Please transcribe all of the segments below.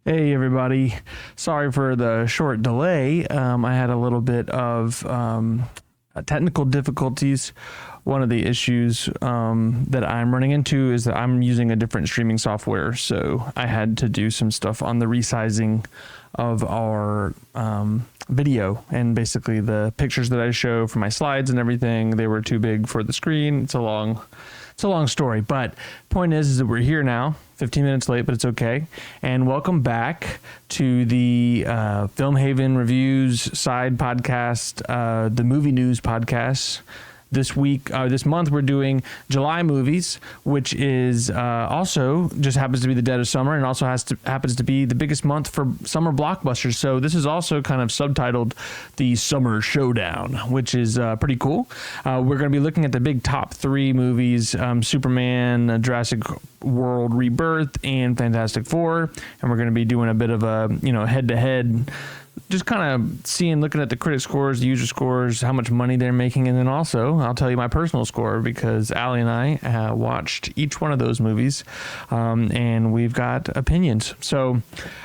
Hey everybody, sorry for the short delay. I had a little bit of technical difficulties. One of the issues that I'm running into is that I'm using a different streaming software, so I had to do some stuff on the resizing of our video, and basically the pictures that I show for my slides and everything, they were too big for the screen. It's a long story, but point is that we're here now, 15 minutes late, but it's okay. And welcome back to the Film Haven Reviews side podcast, the movie news podcast. This month, we're doing July movies, which is also just happens to be the dead of summer, and also happens to be the biggest month for summer blockbusters. So this is also kind of subtitled the Summer Showdown, which is pretty cool. We're going to be looking at the big top three movies: Superman, Jurassic World Rebirth, and Fantastic Four. And we're going to be doing a bit of a head-to-head. Just kind of looking at the critic scores, the user scores, how much money they're making. And then also, I'll tell you my personal score, because Allie and I watched each one of those movies, and we've got opinions. So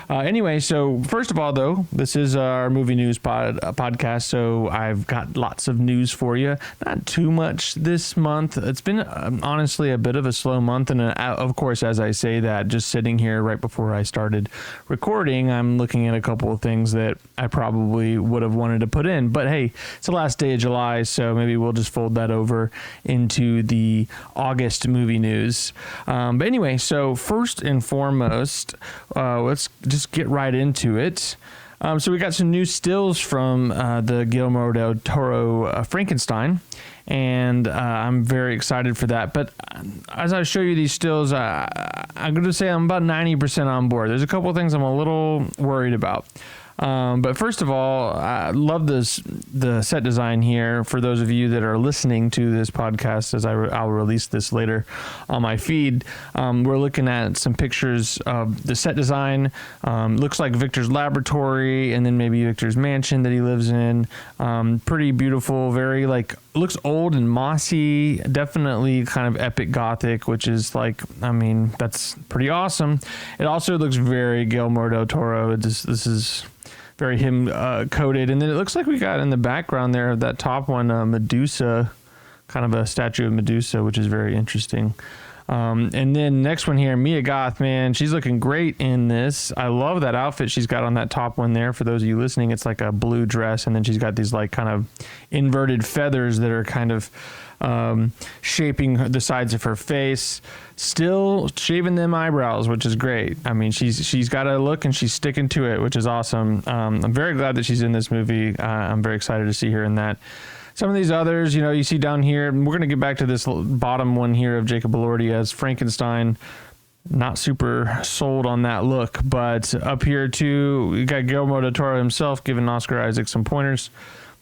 anyway, so first of all, though, this is our movie news podcast, so I've got lots of news for you. Not too much this month. It's been honestly a bit of a slow month, and of course, as I say that, just sitting here right before I started recording, I'm looking at a couple of things that I probably would have wanted to put in, but hey, it's the last day of July, so maybe we'll just fold that over into the August movie news. But anyway, so first and foremost, let's just get right into it. So we got some new stills from the Guillermo del Toro Frankenstein, and I'm very excited for that. But as I show you these stills, I'm going to say I'm about 90% on board. There's a couple of things I'm a little worried about. But first of all, I love the set design here. For those of you that are listening to this podcast, as I'll release this later on my feed, we're looking at some pictures of the set design. Looks like Victor's laboratory, and then maybe Victor's mansion that he lives in. Pretty beautiful, very looks old and mossy, definitely kind of epic gothic, which is that's pretty awesome. It also looks very Guillermo del Toro. This is very him coded. And then it looks like we got in the background there, that top one, Medusa, kind of a statue of Medusa, which is very interesting. And then next one here, Mia Goth, man, she's looking great in this. I love that outfit she's got on that top one there. For those of you listening, it's like a blue dress, and then she's got these kind of inverted feathers that are kind of shaping the sides of her face, still shaving them eyebrows, which is great. I mean, she's got a look and she's sticking to it, which is awesome. I'm very glad that she's in this movie. I'm very excited to see her in that. Some of these others, you see down here, we're going to get back to this bottom one here of Jacob Elordi as Frankenstein. Not super sold on that look, but up here too, we got Guillermo del Toro himself giving Oscar Isaac some pointers.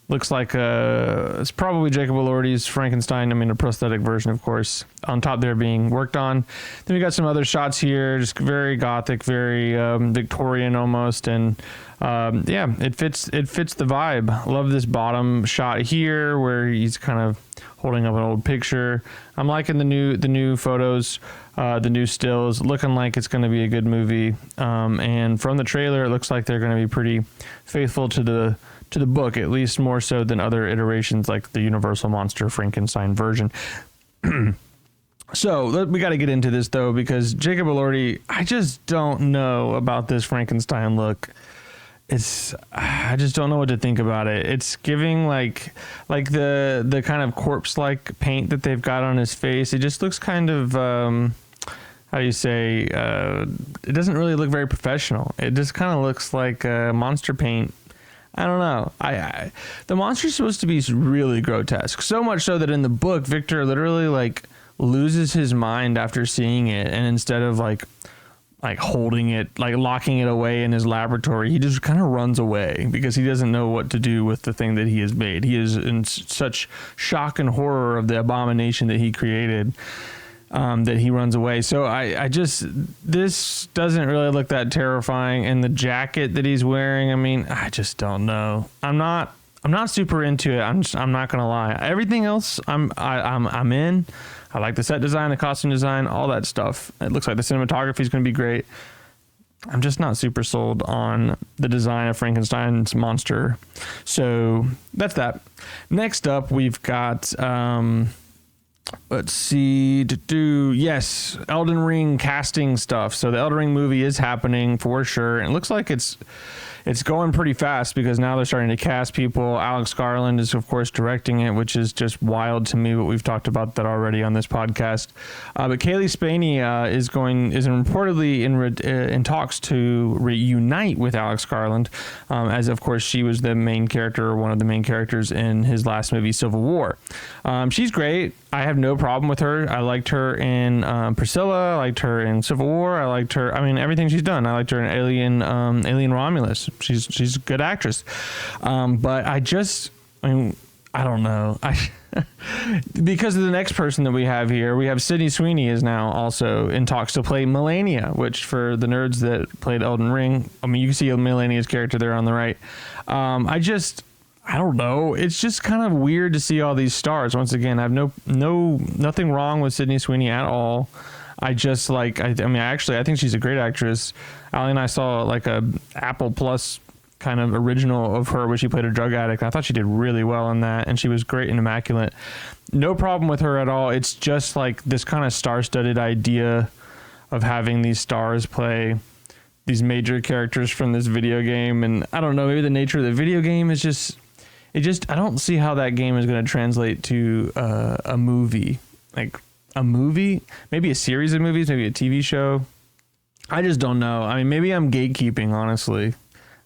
Looks like it's probably Jacob Elordi's Frankenstein. I mean, a prosthetic version, of course, on top there being worked on. Then we got some other shots here, just very gothic, very Victorian almost, and it fits the vibe. Love this bottom shot here where he's kind of holding up an old picture. I'm liking the new photos, the new stills, looking like it's going to be a good movie. And from the trailer, it looks like they're going to be pretty faithful to the book, at least more so than other iterations like the Universal Monster Frankenstein version. So we got to get into this though, because Jacob Elordi, I just don't know about this Frankenstein look. I just don't know what to think about it. It's giving like the kind of corpse-like paint that they've got on his face. It just looks kind of how do you say? It doesn't really look very professional. It just kind of looks like monster paint. I don't know. The monster's supposed to be really grotesque. So much so that in the book, Victor literally loses his mind after seeing it, and instead of holding it, locking it away in his laboratory, he just kind of runs away because he doesn't know what to do with the thing that he has made. He is in such shock and horror of the abomination that he created. That he runs away. So this doesn't really look that terrifying. And the jacket that he's wearing, I mean, I just don't know. I'm not super into it. I'm not gonna lie. Everything else, I'm in. I like the set design, the costume design, all that stuff. It looks like the cinematography is gonna be great. I'm just not super sold on the design of Frankenstein's monster. So that's that. Next up, we've got, let's see, yes, Elden Ring casting stuff. So the Elden Ring movie is happening for sure. And it looks like it's going pretty fast because now they're starting to cast people. Alex Garland is, of course, directing it, which is just wild to me, but we've talked about that already on this podcast. But Kaylee Spaney is reportedly in talks to reunite with Alex Garland, as, of course, she was the main character, one of the main characters in his last movie, Civil War. She's great. I have no problem with her. I liked her in Priscilla. I liked her in Civil War. I liked her. I mean, everything she's done. I liked her in Alien Romulus. She's a good actress. But I don't know. Because of the next person that we have here, we have Sydney Sweeney is now also in talks to play Melania, which for the nerds that played Elden Ring, I mean, you can see Melania's character there on the right. I don't know. It's just kind of weird to see all these stars. Once again, I have nothing wrong with Sydney Sweeney at all. I just I think she's a great actress. Ali and I saw like a Apple Plus kind of original of her where she played a drug addict. I thought she did really well in that, and she was great and immaculate. No problem with her at all. It's just like this kind of star-studded idea of having these stars play these major characters from this video game. And I don't know, maybe the nature of the video game is just... I don't see how that game is going to translate to a movie. Like a movie? Maybe a series of movies, maybe a TV show. I just don't know. I mean, maybe I'm gatekeeping, honestly.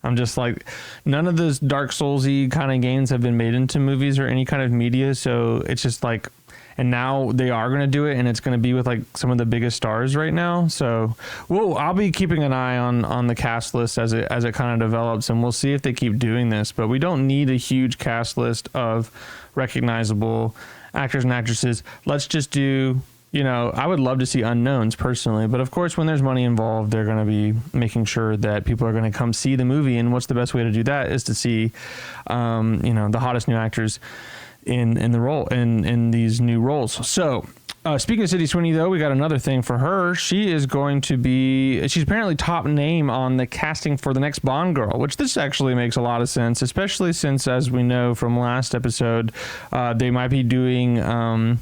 I'm just like, none of those Dark Souls-y kind of games have been made into movies or any kind of media. So it's just like, and now they are going to do it, and it's going to be with like some of the biggest stars right now. So I'll be keeping an eye on the cast list as it kind of develops, and we'll see if they keep doing this. But we don't need a huge cast list of recognizable actors and actresses. Let's just do, I would love to see unknowns personally, but of course when there's money involved, they're going to be making sure that people are going to come see the movie. And what's the best way to do that is to see, the hottest new actors in the role in these new roles. So speaking of Sydney Sweeney, though, we got another thing for her. She's apparently top name on the casting for the next Bond girl, which this actually makes a lot of sense, especially since, as we know from last episode, they might be doing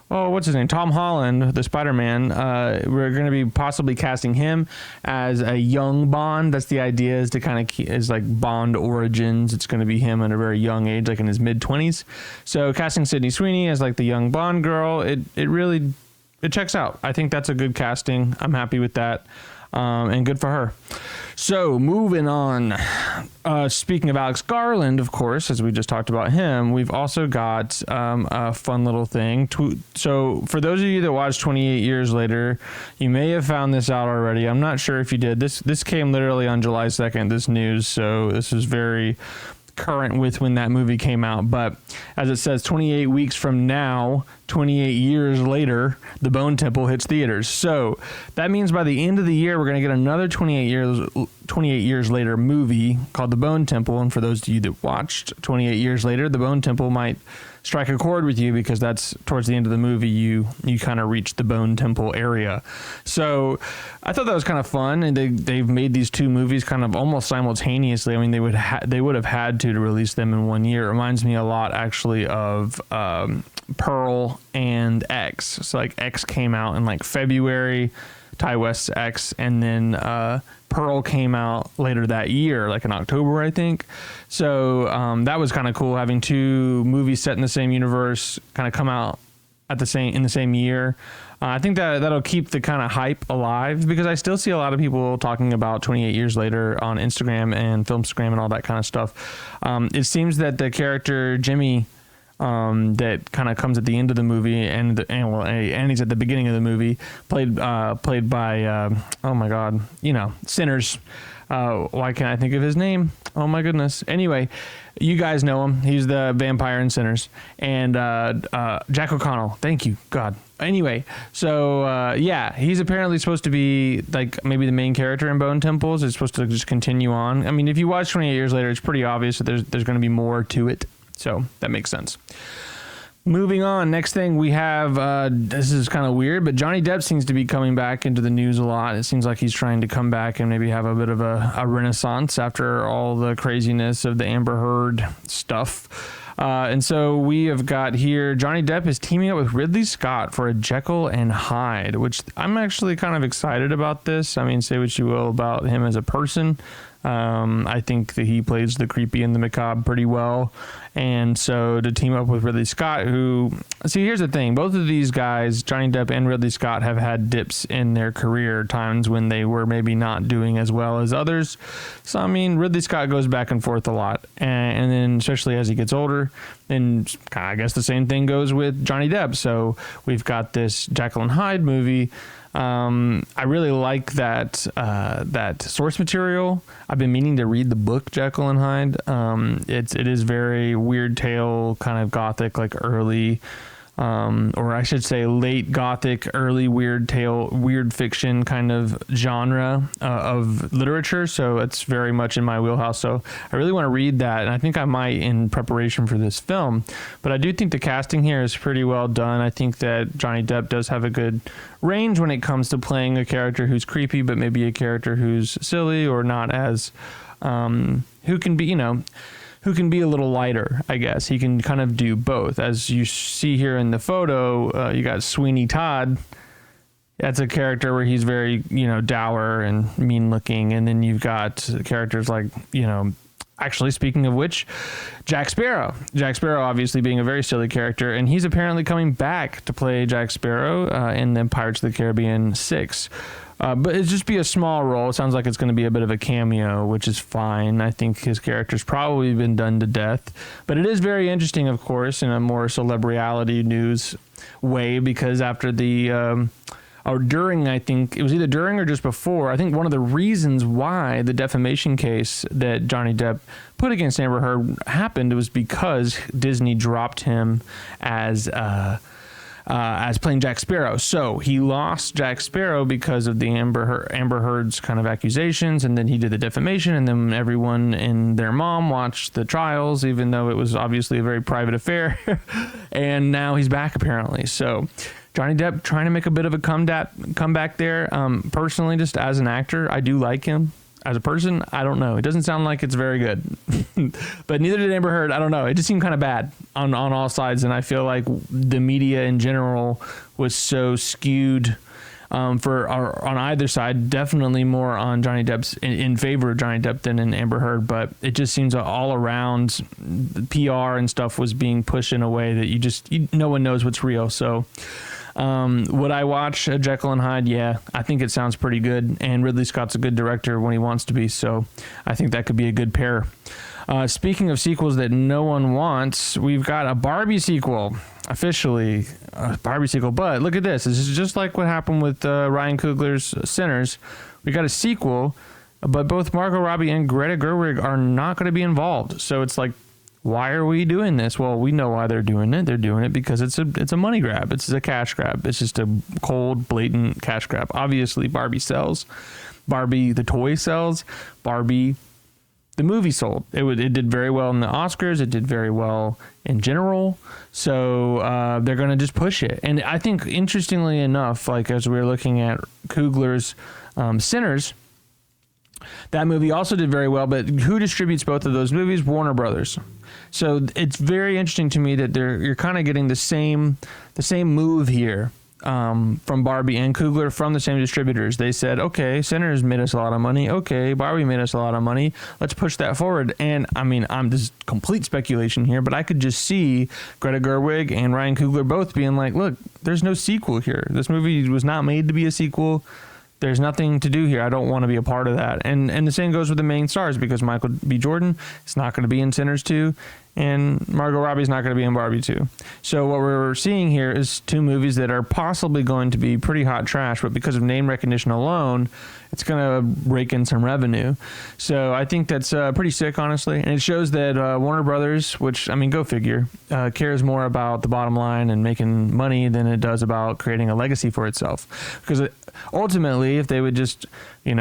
what's his name? Tom Holland, the Spider-Man. We're going to be possibly casting him as a young Bond. That's the idea, is to kind of is like Bond origins. It's going to be him at a very young age, like in his mid-20s. So casting Sydney Sweeney as like the young Bond girl, it really checks out. I think that's a good casting. I'm happy with that. And good for her. So moving on, speaking of Alex Garland, of course, as we just talked about him, we've also got a fun little thing. So for those of you that watched 28 Years Later, you may have found this out already. I'm not sure if you did. This came literally on July 2nd, this news. So this is very current with when that movie came out. But as it says, 28 weeks from now, 28 years later, The Bone Temple hits theaters. So that means by the end of the year, we're going to get another 28 years later movie called The Bone Temple. And for those of you that watched 28 Years Later, The Bone Temple might strike a chord with you, because that's towards the end of the movie, you kind of reach the Bone Temple area. So I thought that was kind of fun, and they've made these two movies kind of almost simultaneously. I mean, they would have had to release them in 1 year. It reminds me a lot actually of Pearl and X. So like X came out in like February, Ty West's X, and then Pearl came out later that year, like in October, I think. So that was kind of cool, having two movies set in the same universe kind of come out in the same year. I think that'll keep the kind of hype alive, because I still see a lot of people talking about 28 Years Later on Instagram and Filmstagram and all that kind of stuff. It seems that the character Jimmy, that kind of comes at the end of the movie, and he's at the beginning of the movie, played by oh my god, Sinners. Why can't I think of his name? Oh my goodness. Anyway, you guys know him. He's the vampire in Sinners. And Jack O'Connell. Thank you, God. Anyway, so he's apparently supposed to be like maybe the main character in Bone Temples. It's supposed to just continue on. I mean, if you watch 28 Years Later, it's pretty obvious that there's going to be more to it. So that makes sense. Moving on, next thing we have, this is kind of weird, but Johnny Depp seems to be coming back into the news a lot. It seems like he's trying to come back and maybe have a bit of a renaissance after all the craziness of the Amber Heard stuff. And so we have got here, Johnny Depp is teaming up with Ridley Scott for a Jekyll and Hyde, which I'm actually kind of excited about this. I mean, say what you will about him as a person. I think that he plays the creepy and the macabre pretty well. And so to team up with Ridley Scott, who, see, here's the thing. Both of these guys, Johnny Depp and Ridley Scott, have had dips in their career, times when they were maybe not doing as well as others. So, I mean, Ridley Scott goes back and forth a lot. And then especially as he gets older, and I guess the same thing goes with Johnny Depp. So we've got this Jekyll and Hyde movie. I really like that source material. I've been meaning to read the book Jekyll and Hyde. It is very weird tale, kind of gothic, like early, or I should say late gothic, early weird tale, weird fiction kind of genre of literature. So it's very much in my wheelhouse. So I really want to read that, and I think I might in preparation for this film. But I do think the casting here is pretty well done. I think that Johnny Depp does have a good range when it comes to playing a character who's creepy, but maybe a character who's silly or not as, who can be, who can be a little lighter, I guess. He can kind of do both. As you see here in the photo, you got Sweeney Todd. That's a character where he's very, dour and mean looking. And then you've got characters like, actually, speaking of which, Jack Sparrow. Jack Sparrow obviously being a very silly character, and he's apparently coming back to play Jack Sparrow in the Pirates of the Caribbean 6. But it'd just be a small role. It sounds like it's going to be a bit of a cameo, which is fine. I think his character's probably been done to death. But it is very interesting, of course, in a more celebrity news way, because after the... or during, I think, it was either during or just before, I think one of the reasons why the defamation case that Johnny Depp put against Amber Heard happened was because Disney dropped him as playing Jack Sparrow. So he lost Jack Sparrow because of the Amber Heard's kind of accusations, and then he did the defamation, and then everyone and their mom watched the trials, even though it was obviously a very private affair. And now he's back, apparently. So Johnny Depp trying to make a bit of a comeback there. Personally, just as an actor, I do like him. As a person, I don't know. It doesn't sound like it's very good. But neither did Amber Heard. I don't know. It just seemed kind of bad on all sides. And I feel like the media in general was so skewed on either side. Definitely more on Johnny Depp's, in favor of Johnny Depp than in Amber Heard. But it just seems all around PR and stuff was being pushed in a way that no one knows what's real. So... would I watch Jekyll and Hyde? Yeah, I think it sounds pretty good. And Ridley Scott's a good director when he wants to be. So I think that could be a good pair. Speaking of sequels that no one wants, we've got a Barbie sequel. Officially a Barbie sequel. But look at this. This is just like what happened with Ryan Coogler's Sinners. We got a sequel, but both Margot Robbie and Greta Gerwig are not going to be involved. So it's like, why are we doing this? Well, we know why they're doing it. They're doing it because it's a money grab. It's a cash grab. It's just a cold, blatant cash grab. Obviously, Barbie sells. Barbie, the toy, sells. Barbie, the movie, sold. It did very well in the Oscars. It did very well in general. So they're going to just push it. And I think, interestingly enough, like as we were looking at Coogler's Sinners, that movie also did very well, but who distributes both of those movies? Warner Brothers. So it's very interesting to me that you're kind of getting the same move here from Barbie and Coogler from the same distributors. They said, okay, Sinners made us a lot of money. Okay, Barbie made us a lot of money. Let's push that forward. And I mean, I'm just complete speculation here, but I could just see Greta Gerwig and Ryan Coogler both being like, look, there's no sequel here. This movie was not made to be a sequel. There's nothing to do here. I don't want to be a part of that. And the same goes with the main stars, because Michael B. Jordan is not going to be in Sinners 2, and Margot Robbie's not going to be in Barbie 2. So what we're seeing here is two movies that are possibly going to be pretty hot trash, but because of name recognition alone, it's going to rake in some revenue. So I think that's pretty sick, honestly. And it shows that Warner Brothers, which, I mean, go figure, cares more about the bottom line and making money than it does about creating a legacy for itself. Because ultimately, if they would just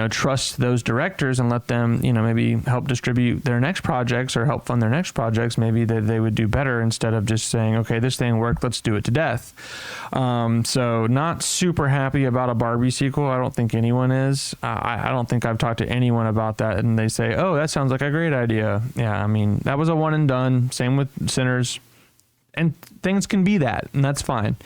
trust those directors and let them, maybe help distribute their next projects or help fund their next projects, maybe they would do better instead of just saying, okay, this thing worked, let's do it to death. So not super happy about a Barbie sequel. I don't think anyone is. I don't think I've talked to anyone about that and they say, oh, that sounds like a great idea. Yeah, I mean, that was a one and done. Same with Sinners. And things can be that, and that's fine.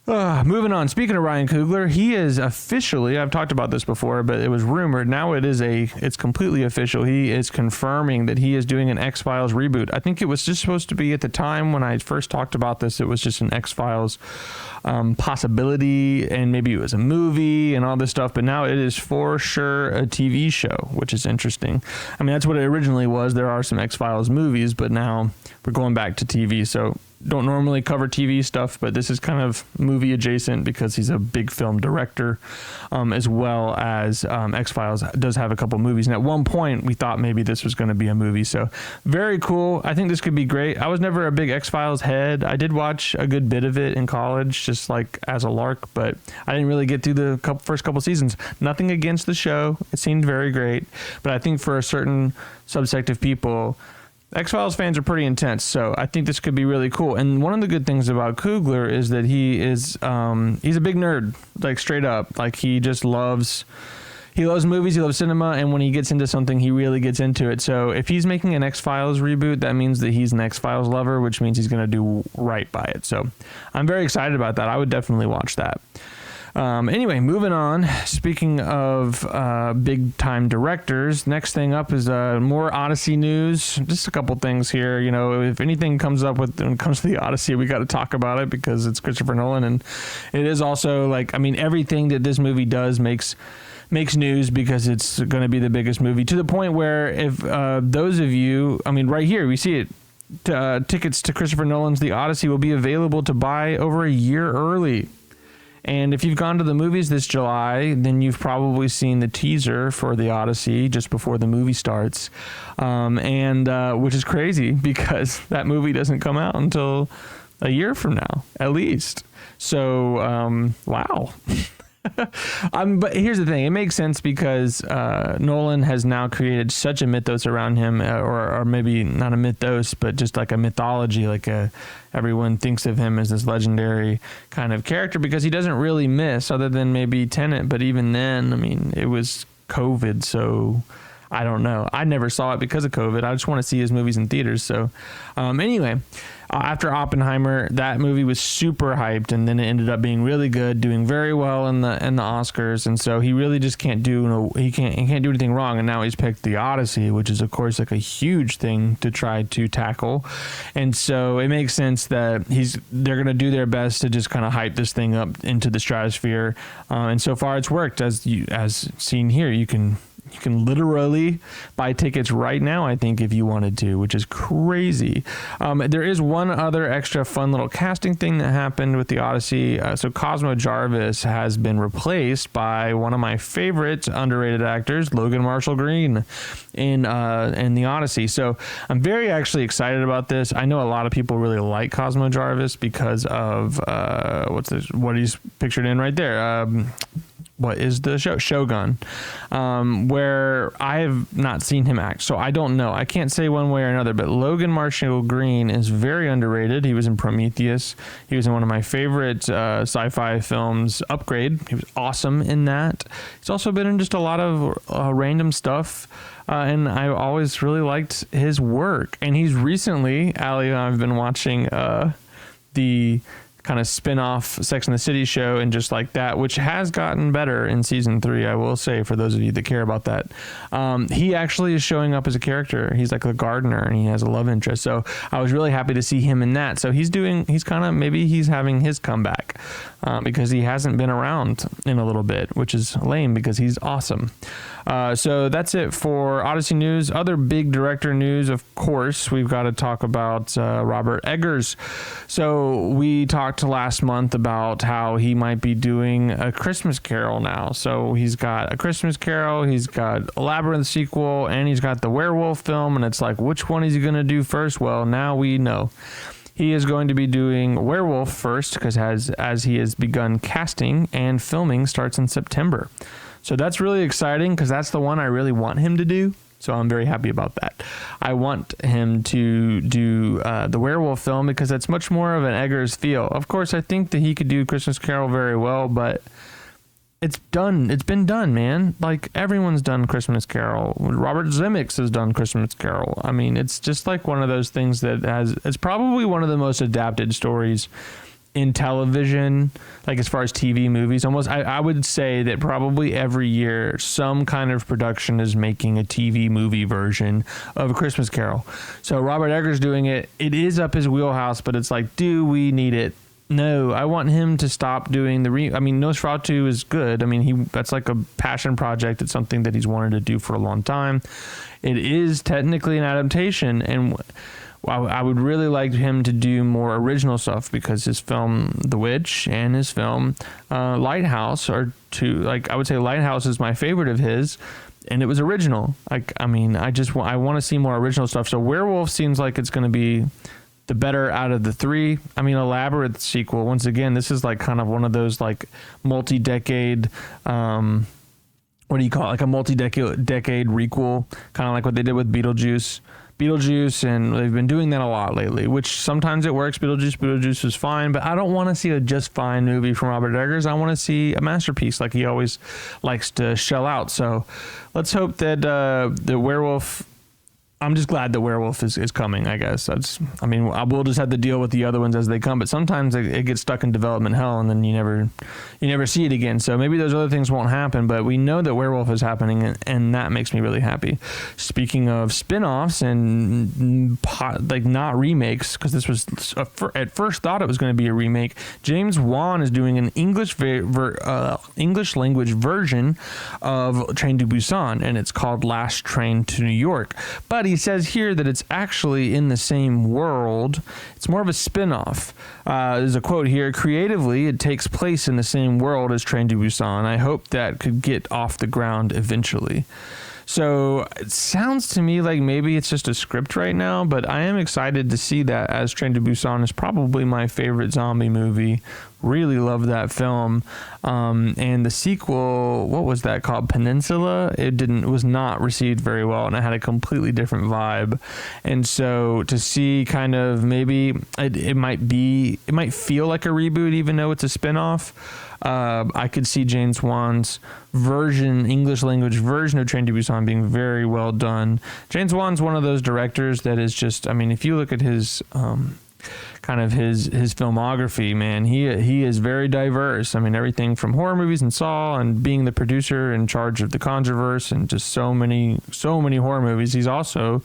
Moving on. Speaking of Ryan Coogler, he is officially, I've talked about this before, but it was rumored. Now it's completely official. He is confirming that he is doing an X-Files reboot. I think it was just supposed to be, at the time when I first talked about this, it was just an X-Files possibility, and maybe it was a movie and all this stuff, but now it is for sure a TV show, which is interesting. I mean, that's what it originally was. There are some X-Files movies, but now we're going back to TV. So don't normally cover TV stuff, but this is kind of movie adjacent because he's a big film director, as well as X-Files does have a couple movies. And at one point, we thought maybe this was going to be a movie. So very cool. I think this could be great. I was never a big X-Files head. I did watch a good bit of it in college, just like as a lark, but I didn't really get through the first couple seasons. Nothing against the show. It seemed very great. But I think for a certain subsect of people, X-Files fans are pretty intense, so I think this could be really cool. And one of the good things about Coogler is that he's a big nerd, like straight up. Like he loves movies, he loves cinema, and when he gets into something, he really gets into it. So if he's making an X-Files reboot, that means that he's an X-Files lover, which means he's going to do right by it. So I'm very excited about that. I would definitely watch that. Anyway, moving on. Speaking of big time directors, next thing up is more Odyssey news. Just a couple things here. If anything comes up when it comes to the Odyssey, we got to talk about it because it's Christopher Nolan, and it is also everything that this movie does makes news because it's going to be the biggest movie, to the point where if those of you, right here we see it. Tickets to Christopher Nolan's The Odyssey will be available to buy over a year early. And if you've gone to the movies this July, then you've probably seen the teaser for The Odyssey just before the movie starts, which is crazy because that movie doesn't come out until a year from now, at least. So, wow. But here's the thing. It makes sense because Nolan has now created such a mythos around him, or maybe not a mythos, but just like a mythology, everyone thinks of him as this legendary kind of character because he doesn't really miss, other than maybe Tenet. But even then, it was COVID, so I don't know. I never saw it because of COVID. I just want to see his movies in theaters. So anyway, after Oppenheimer, that movie was super hyped, and then it ended up being really good, doing very well in the Oscars. And so he really just can't do anything wrong. And now he's picked The Odyssey, which is of course a huge thing to try to tackle. And so it makes sense that they're going to do their best to just kind of hype this thing up into the stratosphere. And so far it's worked, as seen here. You can literally buy tickets right now, I think, if you wanted to, which is crazy. There is one other extra fun little casting thing that happened with The Odyssey. So Cosmo Jarvis has been replaced by one of my favorite underrated actors, Logan Marshall Green, in The Odyssey. So I'm very actually excited about this. I know a lot of people really like Cosmo Jarvis because of what he's pictured in right there. What is the show? Shogun, where I have not seen him act, so I don't know. I can't say one way or another, but Logan Marshall Green is very underrated. He was in Prometheus. He was in one of my favorite sci-fi films, Upgrade. He was awesome in that. He's also been in just a lot of random stuff, and I always really liked his work. And he's recently, Allie and I have been watching the kind of spin-off Sex and the City show, and just like that, which has gotten better in season 3, I will say, for those of you that care about that. He actually is showing up as a character. He's like a gardener, and he has a love interest. So I was really happy to see him in that. So he's having his comeback because he hasn't been around in a little bit, which is lame because he's awesome. So that's it for Odyssey news. Other big director news, of course, we've got to talk about Robert Eggers. So we talked last month about how he might be doing a Christmas Carol now. So he's got a Christmas Carol, he's got a Labyrinth sequel, and he's got the werewolf film. And it's like, which one is he going to do first? Well, now we know. He is going to be doing Werewolf first because as he has begun casting, and filming starts in September. So that's really exciting because that's the one I really want him to do. So I'm very happy about that. I want him to do the werewolf film because it's much more of an Eggers feel. Of course, I think that he could do Christmas Carol very well, but it's done. It's been done, man. Like, everyone's done Christmas Carol. Robert Zemeckis has done Christmas Carol. I mean, it's just like one of those things that it's probably one of the most adapted stories in television, like as far as TV movies. Almost, I would say that probably every year some kind of production is making a TV movie version of A Christmas Carol. So Robert Eggers doing it, it is up his wheelhouse, but it's like, do we need it? No, I want him to stop doing I mean, Nosferatu is good. I mean, that's like a passion project. It's something that he's wanted to do for a long time. It is technically an adaptation, and I would really like him to do more original stuff because his film The Witch and his film Lighthouse are two. Like, I would say Lighthouse is my favorite of his, and it was original. Like, I mean, I want to see more original stuff. So Werewolf seems like it's going to be the better out of the three. I mean, a Labyrinth sequel, once again, this is like kind of one of those like multi-decade, what do you call it? Like a multi-decade requel, kind of like what they did with Beetlejuice, and they've been doing that a lot lately, which sometimes it works. Beetlejuice was fine, but I don't want to see a just fine movie from Robert Eggers. I want to see a masterpiece like he always likes to shell out. So let's hope that the Werewolf, I'm just glad that Werewolf is coming, I guess. I mean, we'll just have to deal with the other ones as they come, but sometimes it gets stuck in development hell and then you never see it again. So maybe those other things won't happen, but we know that Werewolf is happening, and that makes me really happy. Speaking of spin-offs and like not remakes, because this was at first thought it was going to be a remake, James Wan is doing an English language version of Train to Busan, and it's called Last Train to New York. But he says here that it's actually in the same world. It's more of a spin-off. There's a quote here: creatively, it takes place in the same world as Train to Busan. I hope that could get off the ground eventually. So it sounds to me like maybe it's just a script right now, but I am excited to see that, as Train to Busan is probably my favorite zombie movie. Really love that film. And the sequel, what was that called? Peninsula? It was not received very well, and it had a completely different vibe. And so to see kind of maybe it might feel like a reboot, even though it's a spinoff. I could see James Wan's English language version of Train to Busan being very well done. James Wan's one of those directors that is just, I mean, if you look at his kind of his filmography, man, he is very diverse. I mean, everything from horror movies and Saw, and being the producer in charge of the Conjureverse, and just so many horror movies. He's also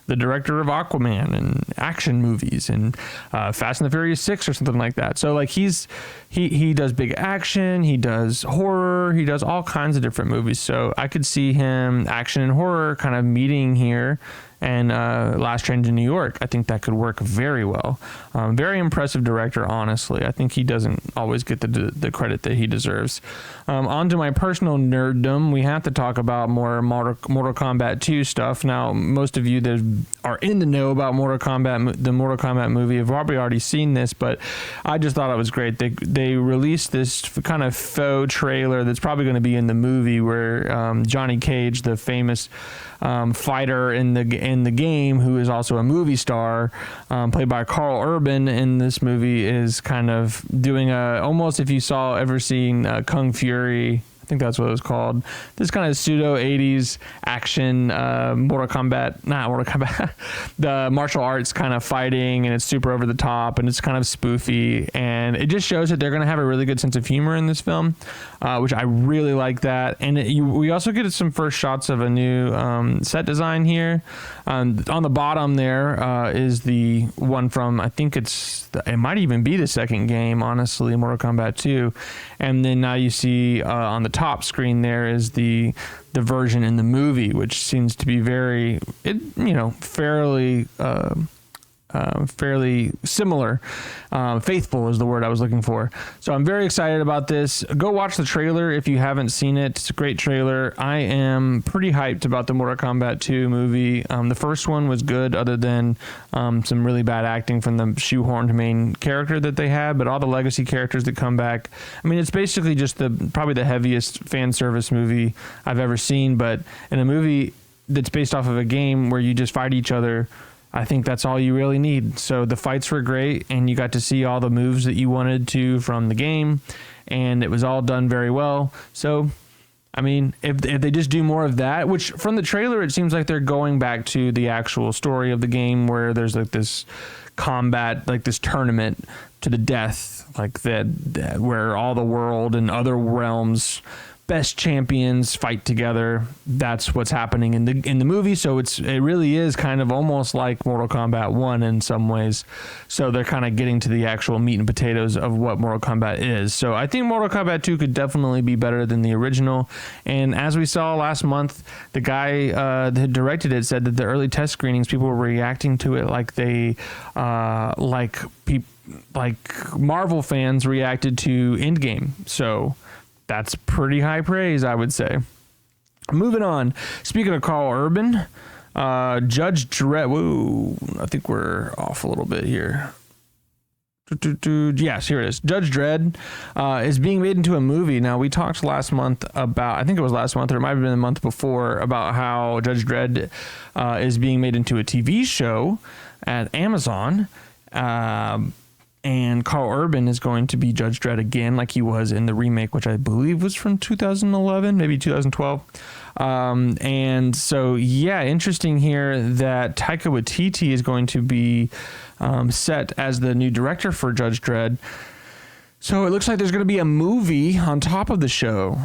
the director of Aquaman and action movies and Fast and the Furious 6 or something like that. So like he does big action, he does horror, he does all kinds of different movies. So I could see him action and horror kind of meeting here. And Last Train to New York, I think that could work very well. Very impressive director, honestly. I think he doesn't always get the credit that he deserves. On to my personal nerddom, we have to talk about more Mortal Kombat 2 stuff. Now, most of you that are in the know about the Mortal Kombat movie have probably already seen this, but I just thought it was great. They released this kind of faux trailer that's probably going to be in the movie, where Johnny Cage, the famous fighter in the game, who is also a movie star, played by Carl Urban in this movie, is kind of doing almost, if you ever seen Kung Fury, I think that's what it was called, this kind of pseudo 80s action Mortal Kombat, the martial arts kind of fighting, and it's super over the top and it's kind of spoofy, and it just shows that they're going to have a really good sense of humor in this film, which I really like that. And we also get some first shots of a new set design here. On the bottom there is the one from, I think it might even be the second game, honestly, Mortal Kombat 2. And then now you see on the top screen there is the version in the movie, which seems to be fairly fairly similar. Faithful is the word I was looking for. So I'm very excited about this. Go watch the trailer if you haven't seen it. It's a great trailer. I am pretty hyped about the Mortal Kombat 2 movie. The first one was good, other than some really bad acting from the shoehorned main character that they had, but all the legacy characters that come back. I mean, it's basically just probably the heaviest fan service movie I've ever seen, but in a movie that's based off of a game where you just fight each other, I think that's all you really need. So the fights were great, and you got to see all the moves that you wanted to from the game, and it was all done very well. So, I mean, if they just do more of that, which from the trailer, it seems like they're going back to the actual story of the game where there's like this combat, like this tournament to the death, like that where all the world and other realms best champions fight together. That's what's happening in the movie. So it really is kind of almost like Mortal Kombat 1 in some ways. So they're kind of getting to the actual meat and potatoes of what Mortal Kombat is. So I think Mortal Kombat 2 could definitely be better than the original. And as we saw last month, the guy that directed it said that the early test screenings, people were reacting to it like they like Marvel fans reacted to Endgame. So that's pretty high praise, I would say. Moving on. Speaking of Carl Urban, Judge Dredd. Whoa, I think we're off a little bit here. Yes, here it is. Judge Dredd is being made into a movie. Now, we talked last month about, I think it was last month, or it might have been the month before, about how Judge Dredd is being made into a TV show at Amazon. And Carl Urban is going to be Judge Dredd again, like he was in the remake, which I believe was from 2011, maybe 2012. And so, yeah, interesting here that Taika Waititi is going to be set as the new director for Judge Dredd. So it looks like there's going to be a movie on top of the show,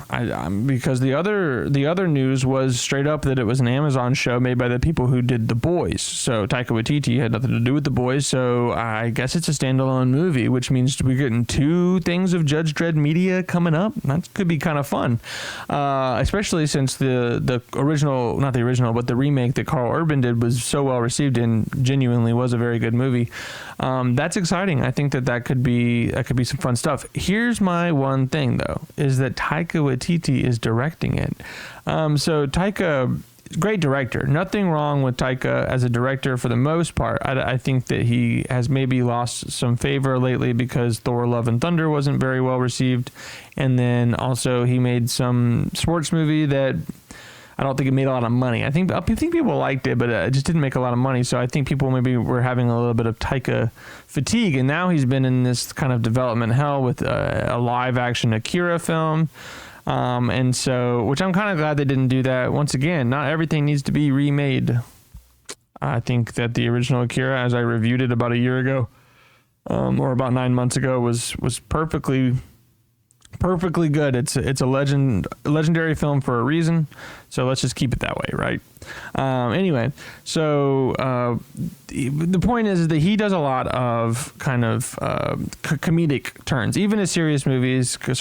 because the other news was straight up that it was an Amazon show made by the people who did The Boys. So Taika Waititi had nothing to do with The Boys, so I guess it's a standalone movie, which means we're getting 2 things of Judge Dredd media coming up. That could be kind of fun, especially since the original, not the original, but the remake that Carl Urban did was so well received and genuinely was a very good movie. That's exciting. I think that could be some fun stuff. Here's my one thing, though, is that Taika Waititi is directing it. So Taika, great director. Nothing wrong with Taika as a director for the most part. I think that he has maybe lost some favor lately because Thor: Love and Thunder wasn't very well received. And then also he made some sports movie that I don't think it made a lot of money. I think people liked it, but it just didn't make a lot of money. So I think people maybe were having a little bit of Taika fatigue. And now he's been in this kind of development hell with a live action Akira film. And so, which I'm kind of glad they didn't do that. Once again, not everything needs to be remade. I think that the original Akira, as I reviewed it about a year ago, or about 9 months ago, was perfectly good. It's a legendary film for a reason, so let's just keep it that way, right? Anyway, so the point is that he does a lot of kind of comedic turns, even in serious movies, like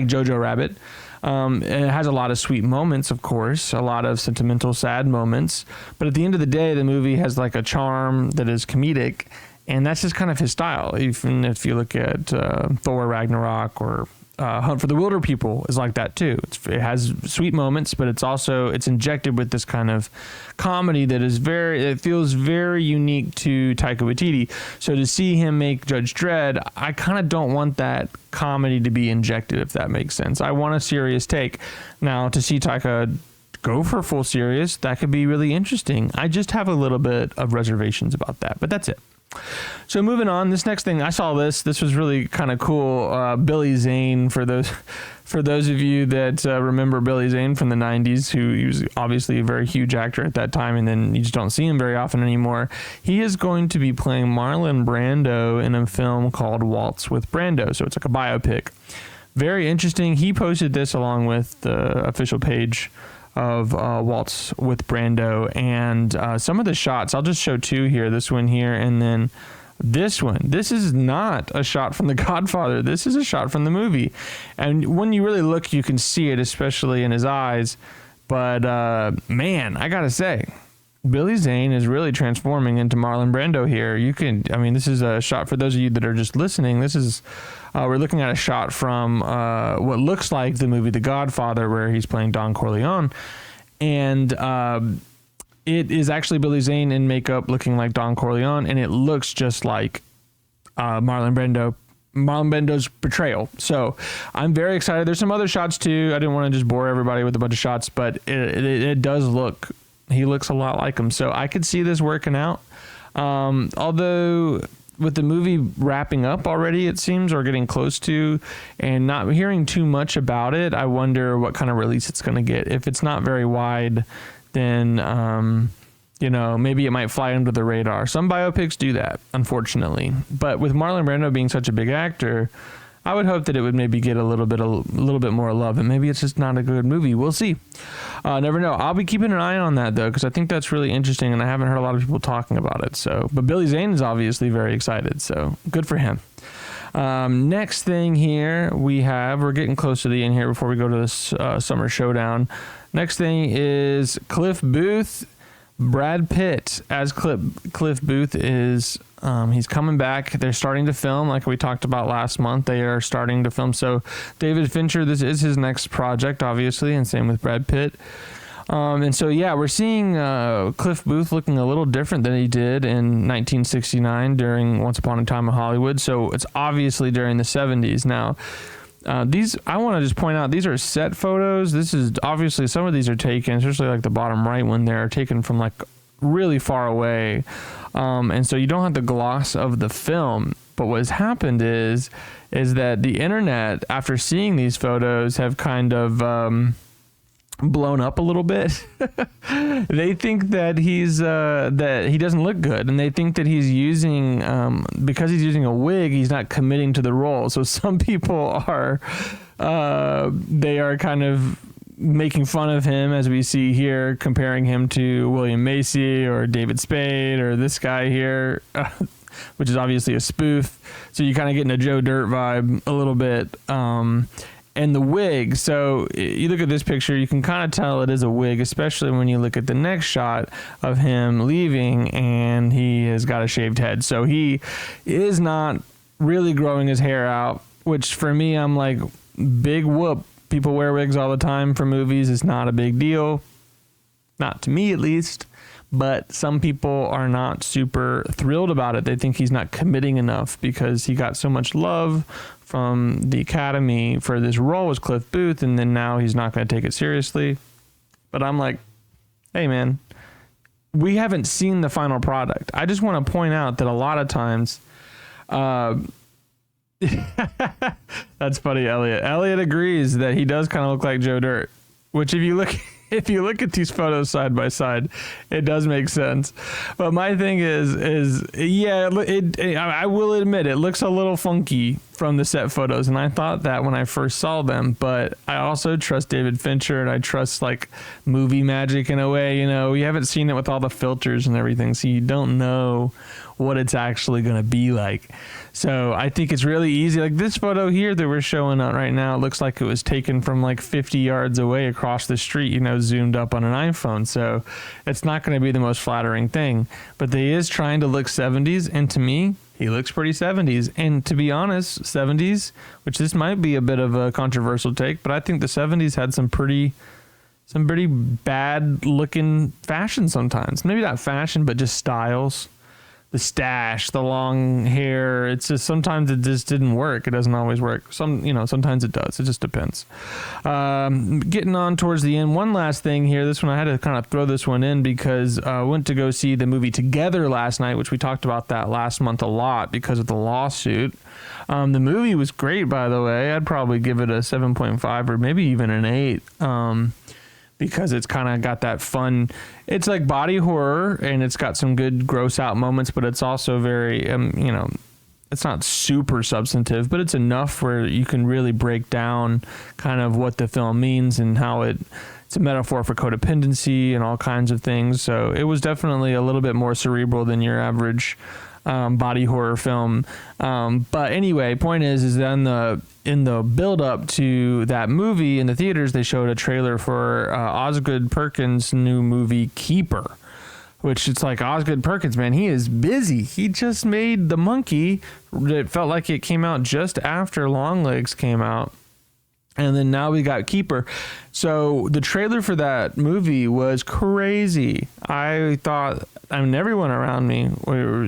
Jojo Rabbit. It has a lot of sweet moments, of course, a lot of sentimental, sad moments, but at the end of the day, the movie has like a charm that is comedic. And that's just kind of his style. Even if you look at Thor Ragnarok or Hunt for the Wilder People is like that too. It has sweet moments, but it's injected with this kind of comedy that it feels very unique to Taika Waititi. So to see him make Judge Dredd, I kind of don't want that comedy to be injected, if that makes sense. I want a serious take. Now, to see Taika go for full serious, that could be really interesting. I just have a little bit of reservations about that, but that's it. So moving on, this next thing, I saw this was really kind of cool. Billy Zane, for those of you that remember Billy Zane from the 90s, he was obviously a very huge actor at that time, and then you just don't see him very often anymore. He is going to be playing Marlon Brando in a film called Waltz with Brando, so it's like a biopic. Very interesting. He posted this along with the official page of Waltz with Brando, and some of the shots, I'll just show 2 here, this one here, and then this one. This is not a shot from The Godfather. This is a shot from the movie, and when you really look, you can see it, especially in his eyes. But man, I gotta say, Billy Zane is really transforming into Marlon Brando here. This is a shot for those of you that are just listening. This is, we're looking at a shot from what looks like the movie The Godfather, where he's playing Don Corleone. And it is actually Billy Zane in makeup looking like Don Corleone, and it looks just like Marlon Brando's portrayal. So I'm very excited. There's some other shots too. I didn't want to just bore everybody with a bunch of shots, but it does look, he looks a lot like him. So I could see this working out. Although with the movie wrapping up already, it seems, or getting close to, and not hearing too much about it, I wonder what kind of release it's going to get. If it's not very wide, then, maybe it might fly under the radar. Some biopics do that, unfortunately. But with Marlon Brando being such a big actor, I would hope that it would maybe get a little bit more love, and maybe it's just not a good movie. We'll see. Never know. I'll be keeping an eye on that though, because I think that's really interesting, and I haven't heard a lot of people talking about it. So, but Billy Zane is obviously very excited, so good for him. Next thing here we're getting close to the end here before we go to this summer showdown. Next thing is Cliff Booth. Brad Pitt as Cliff Booth is he's coming back. They're starting to film, like we talked about last month. They are starting to film. So David Fincher, this is his next project, obviously, and same with Brad Pitt. And so, yeah, we're seeing Cliff Booth looking a little different than he did in 1969 during Once Upon a Time in Hollywood. So it's obviously during the 70s now. I want to just point out, these are set photos. This is obviously, some of these are taken, especially like the bottom right one there, taken from like really far away. And so you don't have the gloss of the film. But what has happened is that the internet, after seeing these photos, have kind of blown up a little bit. They think that that he doesn't look good, and they think that he's using because he's using a wig, he's not committing to the role. So some people are they are kind of making fun of him, as we see here, comparing him to William Macy or David Spade or this guy here, which is obviously a spoof. So you're kind of getting a Joe Dirt vibe a little bit. And the wig, so you look at this picture, you can kind of tell it is a wig, especially when you look at the next shot of him leaving and he has got a shaved head. So he is not really growing his hair out, which for me, I'm like, big whoop. People wear wigs all the time for movies. It's not a big deal. Not to me, at least. But some people are not super thrilled about it. They think he's not committing enough because he got so much love from the Academy for this role as Cliff Booth, and then now he's not going to take it seriously. But I'm like, hey, man, we haven't seen the final product. I just want to point out that a lot of times... That's funny, Elliot. Elliot agrees that he does kind of look like Joe Dirt, which if you look at these photos side by side, it does make sense. But my thing is yeah, I will admit it looks a little funky from the set photos, and I thought that when I first saw them. But I also trust David Fincher, and I trust like movie magic in a way. You know, we haven't seen it with all the filters and everything, so you don't know what it's actually going to be like. So I think it's really easy. Like this photo here that we're showing out right now, it looks like it was taken from like 50 yards away across the street, you know, zoomed up on an iPhone. So it's not going to be the most flattering thing, but he is trying to look 70s. And to me, he looks pretty 70s. And to be honest, 70s, which this might be a bit of a controversial take, but I think the 70s had some pretty bad looking fashion sometimes. Maybe not fashion, but just styles. The stash, the long hair, it's just sometimes it just didn't work. It doesn't always work. Sometimes it does. It just depends. Getting on towards the end, one last thing here. This one, I had to kind of throw this one in because I went to go see the movie Together last night, which we talked about that last month a lot because of the lawsuit. The movie was great, by the way. I'd probably give it a 7.5 or maybe even an 8. Because it's kind of got that fun, it's like body horror, and it's got some good gross out moments, but it's also very, it's not super substantive, but it's enough where you can really break down kind of what the film means and how it's a metaphor for codependency and all kinds of things. So it was definitely a little bit more cerebral than your average body horror film. But anyway, point is that in the build up to that movie in the theaters, they showed a trailer for Osgood Perkins' new movie Keeper. which it's like Osgood Perkins, man, he is busy. He just made The Monkey. It felt like it came out just after Longlegs came out. And then now we got Keeper. So the trailer for that movie was crazy. I mean, everyone around me,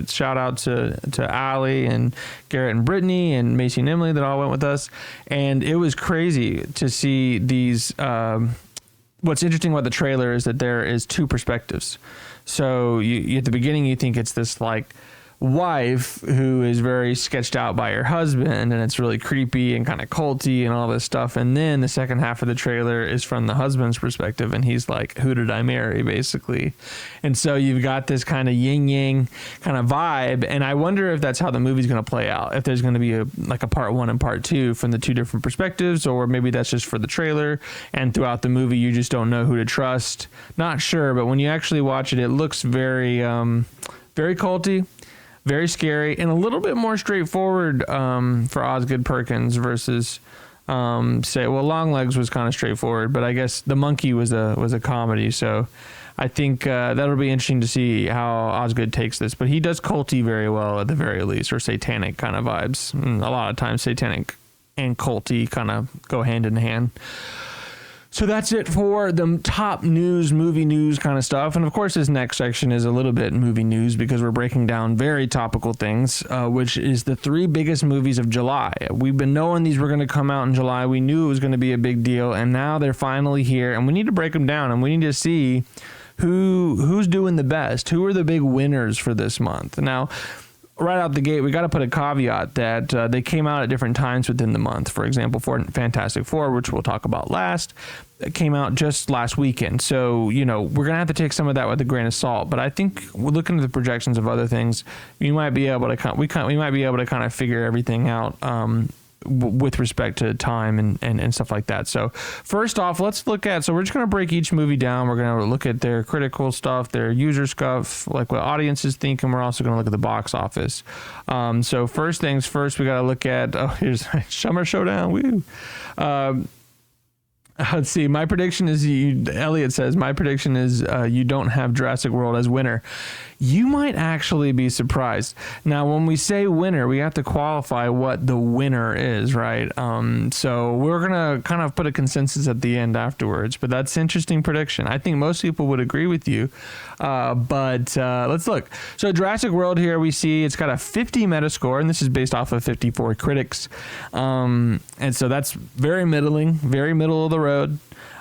shout out to Allie and Garrett and Brittany and Macy and Emily that all went with us. And it was crazy to see these. What's interesting about the trailer is that there is two perspectives. So you at the beginning, you think it's this like wife who is very sketched out by her husband, and it's really creepy and kind of culty and all this stuff. And then the second half of the trailer is from the husband's perspective, and he's like, who did I marry, basically? And so you've got this kind of yin yang kind of vibe, and I wonder if that's how the movie's going to play out, if there's going to be a part one and part two from the two different perspectives, or maybe that's just for the trailer, and throughout the movie you just don't know who to trust. Not sure, but when you actually watch it, it looks very very culty, very scary, and a little bit more straightforward for Osgood Perkins versus Longlegs was kind of straightforward, but I guess The Monkey was a comedy. So I think that'll be interesting to see how Osgood takes this. But he does culty very well at the very least, or satanic kind of vibes. And a lot of times satanic and culty kind of go hand in hand. So that's it for the top news, movie news kind of stuff. And of course, this next section is a little bit movie news because we're breaking down very topical things, which is the 3 biggest movies of July. We've been knowing these were going to come out in July. We knew it was going to be a big deal, and now they're finally here, and we need to break them down, and we need to see who's doing the best, who are the big winners for this month. Now, right out the gate, we got to put a caveat that they came out at different times within the month. For example, Fantastic Four, which we'll talk about last, came out just last weekend. So, we're going to have to take some of that with a grain of salt. But I think we're looking at the projections of other things. We might be able to we might be able to kind of figure everything out with respect to time and stuff like that. So first off, let's look at, so we're just going to break each movie down. We're going to look at their critical stuff, their user stuff, like what audiences think, and we're also going to look at the box office. So first things first, we got to look at, here's Summer Showdown. Woo. Let's see. My prediction is Elliot says, my prediction is you don't have Jurassic World as winner. You might actually be surprised. Now, when we say winner, we have to qualify what the winner is, right? So we're going to kind of put a consensus at the end afterwards, but that's an interesting prediction. I think most people would agree with you, but let's look. So Jurassic World here, we see it's got a 50 Metascore, and this is based off of 54 critics. And so that's very middling, very middle of the road.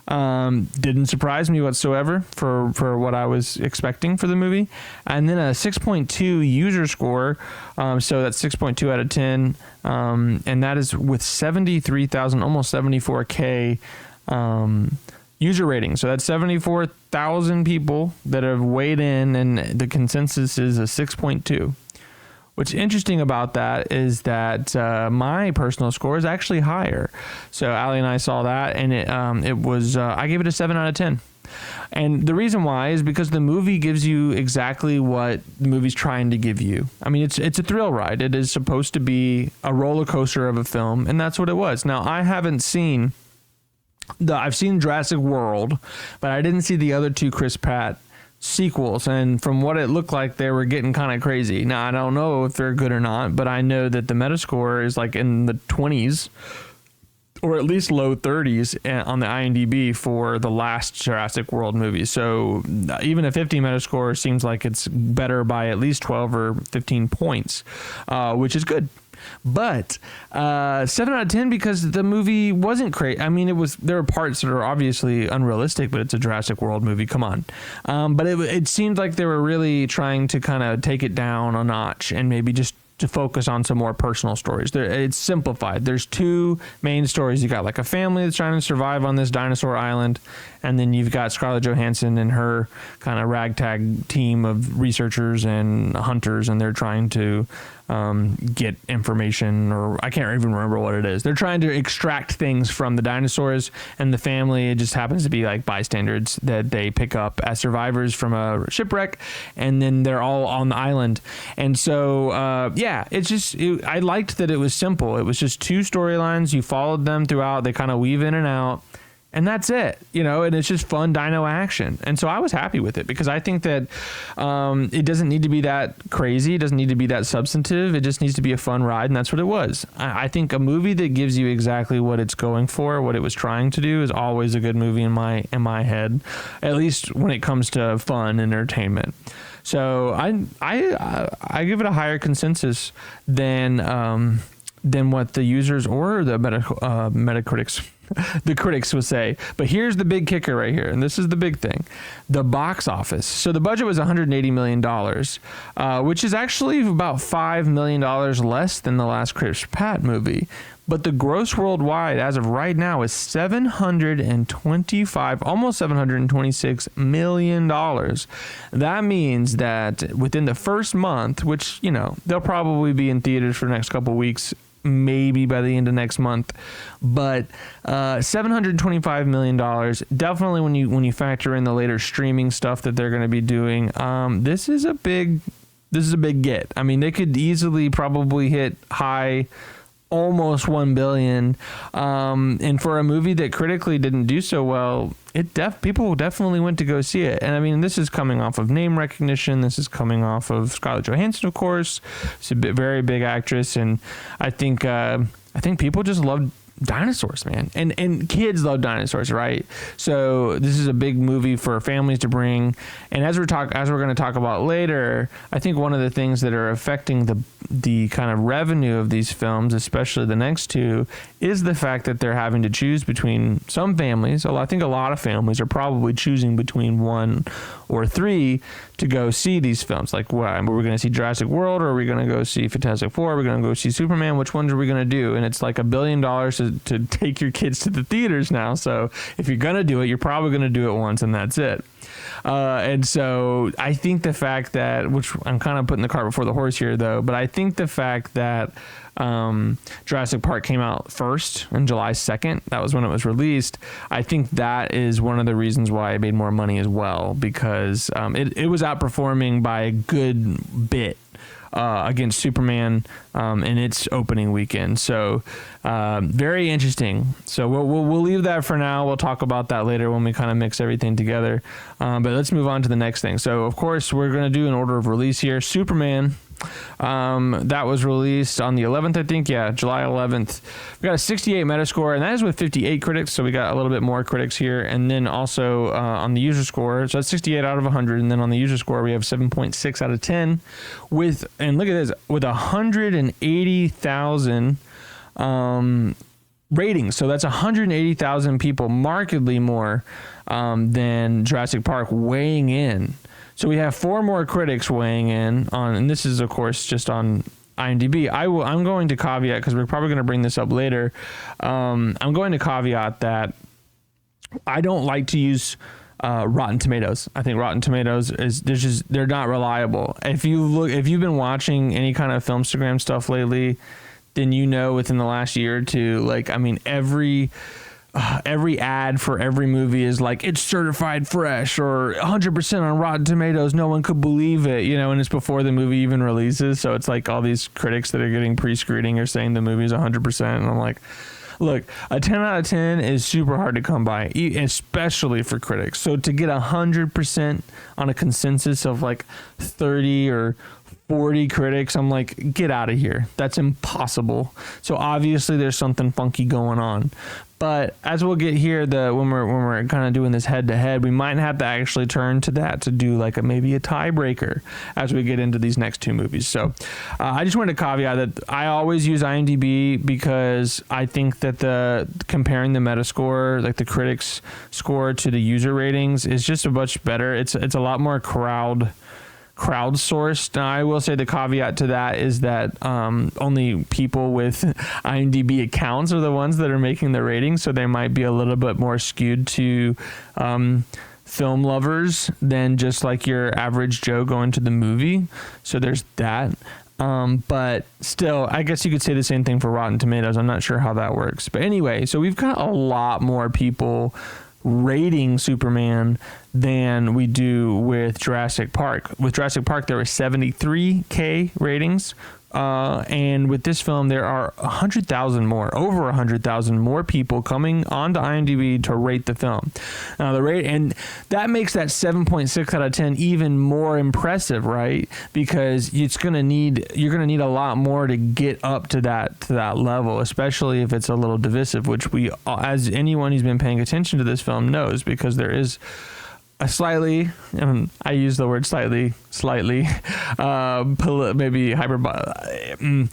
Didn't surprise me whatsoever for what I was expecting for the movie. And then a 6.2 user score. So that's 6.2 out of 10. And that is with 73,000, almost 74K user rating. So that's 74,000 people that have weighed in, and the consensus is a 6.2. What's interesting about that is that my personal score is actually higher. So Allie and I saw that, and it was I gave it a 7 out of 10. And the reason why is because the movie gives you exactly what the movie's trying to give you. I mean, it's a thrill ride. It is supposed to be a roller coaster of a film, and that's what it was. Now, I haven't seen I've seen Jurassic World, but I didn't see the other two Chris Pratt sequels, and from what it looked like, they were getting kind of crazy. Now, I don't know if they're good or not, but I know that the Metascore is like in the 20s or at least low 30s on the IMDb for the last Jurassic World movie. So even a 50 Metascore seems like it's better by at least 12 or 15 points, which is good. But 7 out of 10 because the movie wasn't great. I mean, there were parts that are obviously unrealistic, but it's a Jurassic World movie. Come on. But it seemed like they were really trying to kind of take it down a notch and maybe just to focus on some more personal stories. It's simplified. There's 2 main stories. You got like a family that's trying to survive on this dinosaur island, and then you've got Scarlett Johansson and her kind of ragtag team of researchers and hunters, and they're trying to get information, or I can't even remember what it is. They're trying to extract things from the dinosaurs, and the family, it just happens to be like bystanders that they pick up as survivors from a shipwreck, and then they're all on the island. And so, I liked that it was simple. It was just 2 storylines. You followed them throughout. They kind of weave in and out. And that's it, and it's just fun dino action. And so I was happy with it because I think that it doesn't need to be that crazy. It doesn't need to be that substantive. It just needs to be a fun ride. And that's what it was. I think a movie that gives you exactly what it's going for, what it was trying to do, is always a good movie in my head, at least when it comes to fun and entertainment. So I give it a higher consensus than what the users or the Metacritics the critics would say. But here's the big kicker right here, and this is the big thing: the box office. So the budget was $180 million, which is actually about $5 million less than the last Chris Pratt movie. But the gross worldwide, as of right now, is almost $726 million. That means that within the first month, which, they'll probably be in theaters for the next couple of weeks, maybe by the end of next month, but $725 million. Definitely when you factor in the later streaming stuff that they're going to be doing, this is a big get. I mean, they could easily probably hit high, almost 1 billion, and for a movie that critically didn't do so well, people definitely went to go see it. And I mean, this is coming off of name recognition. This is coming off of Scarlett Johansson, of course. She's a very big actress, and I think people just love dinosaurs, man, and kids love dinosaurs, right? So this is a big movie for families to bring. And as we're going to talk about later, I think one of the things that are affecting the kind of revenue of these films, especially the next two, is the fact that they're having to choose between some families. I think a lot of families are probably choosing between 1 or 3 to go see these films. Like, we're going to see Jurassic World, or are we going to go see Fantastic Four? Are we going to go see Superman? Which ones are we going to do? And it's like $1 billion to take your kids to the theaters now. So if you're going to do it, you're probably going to do it once, and that's it. And so I think the fact that, which I'm kind of putting the cart before the horse here, though, but I think the fact that Jurassic Park came out first on July 2nd, that was when it was released, I think that is one of the reasons why it made more money as well, because it was outperforming by a good bit against Superman in its opening weekend. So very interesting. So we'll leave that for now. We'll talk about that later when we kind of mix everything together. But let's move on to the next thing. So of course we're going to do an order of release here. Superman, that was released on the 11th, I think. Yeah, July 11th. We got a 68 Metascore, and that is with 58 critics. So we got a little bit more critics here. And then also on the user score, so that's 68 out of 100. And then on the user score, we have 7.6 out of 10 and look at this, with 180,000 ratings. So that's 180,000 people, markedly more than Jurassic Park, weighing in. So we have 4 more critics weighing in on, and this is of course just on IMDb. I'm going to caveat, because we're probably going to bring this up later. I'm going to caveat that I don't like to use Rotten Tomatoes. I think Rotten Tomatoes they're not reliable. If you've been watching any kind of Filmstagram stuff lately, then within the last year or two, every ad for every movie is like, it's certified fresh or 100% on Rotten Tomatoes. No one could believe it, and it's before the movie even releases. So it's like all these critics that are getting pre-screening are saying the movie is 100%. And I'm like, look, a 10 out of 10 is super hard to come by, especially for critics. So to get 100% on a consensus of like 30 or 40 critics, I'm like, get out of here. That's impossible. So obviously there's something funky going on. But as we'll get here, when we're kind of doing this head to head, we might have to actually turn to that to do maybe a tiebreaker as we get into these next 2 movies. So I just wanted to caveat that I always use IMDb, because I think that comparing the Metascore, like the critics score, to the user ratings is just a much better. It's a lot more crowdsourced. Now, I will say the caveat to that is that only people with IMDb accounts are the ones that are making the ratings, so they might be a little bit more skewed to film lovers than just like your average Joe going to the movie. So there's that. But still, I guess you could say the same thing for Rotten Tomatoes. I'm not sure how that works. But anyway, so we've got a lot more people rating Superman than we do with Jurassic Park. With Jurassic Park, there were 73K ratings And with this film, there are 100,000 more, over 100,000 more people coming onto IMDb to rate the film. Now the rate, and that makes that 7.6 out of 10 even more impressive, right? Because you're gonna need a lot more to get up to that level, especially if it's a little divisive, which as anyone who's been paying attention to this film knows, because there is a slightly, I use the word slightly, maybe hyperbole.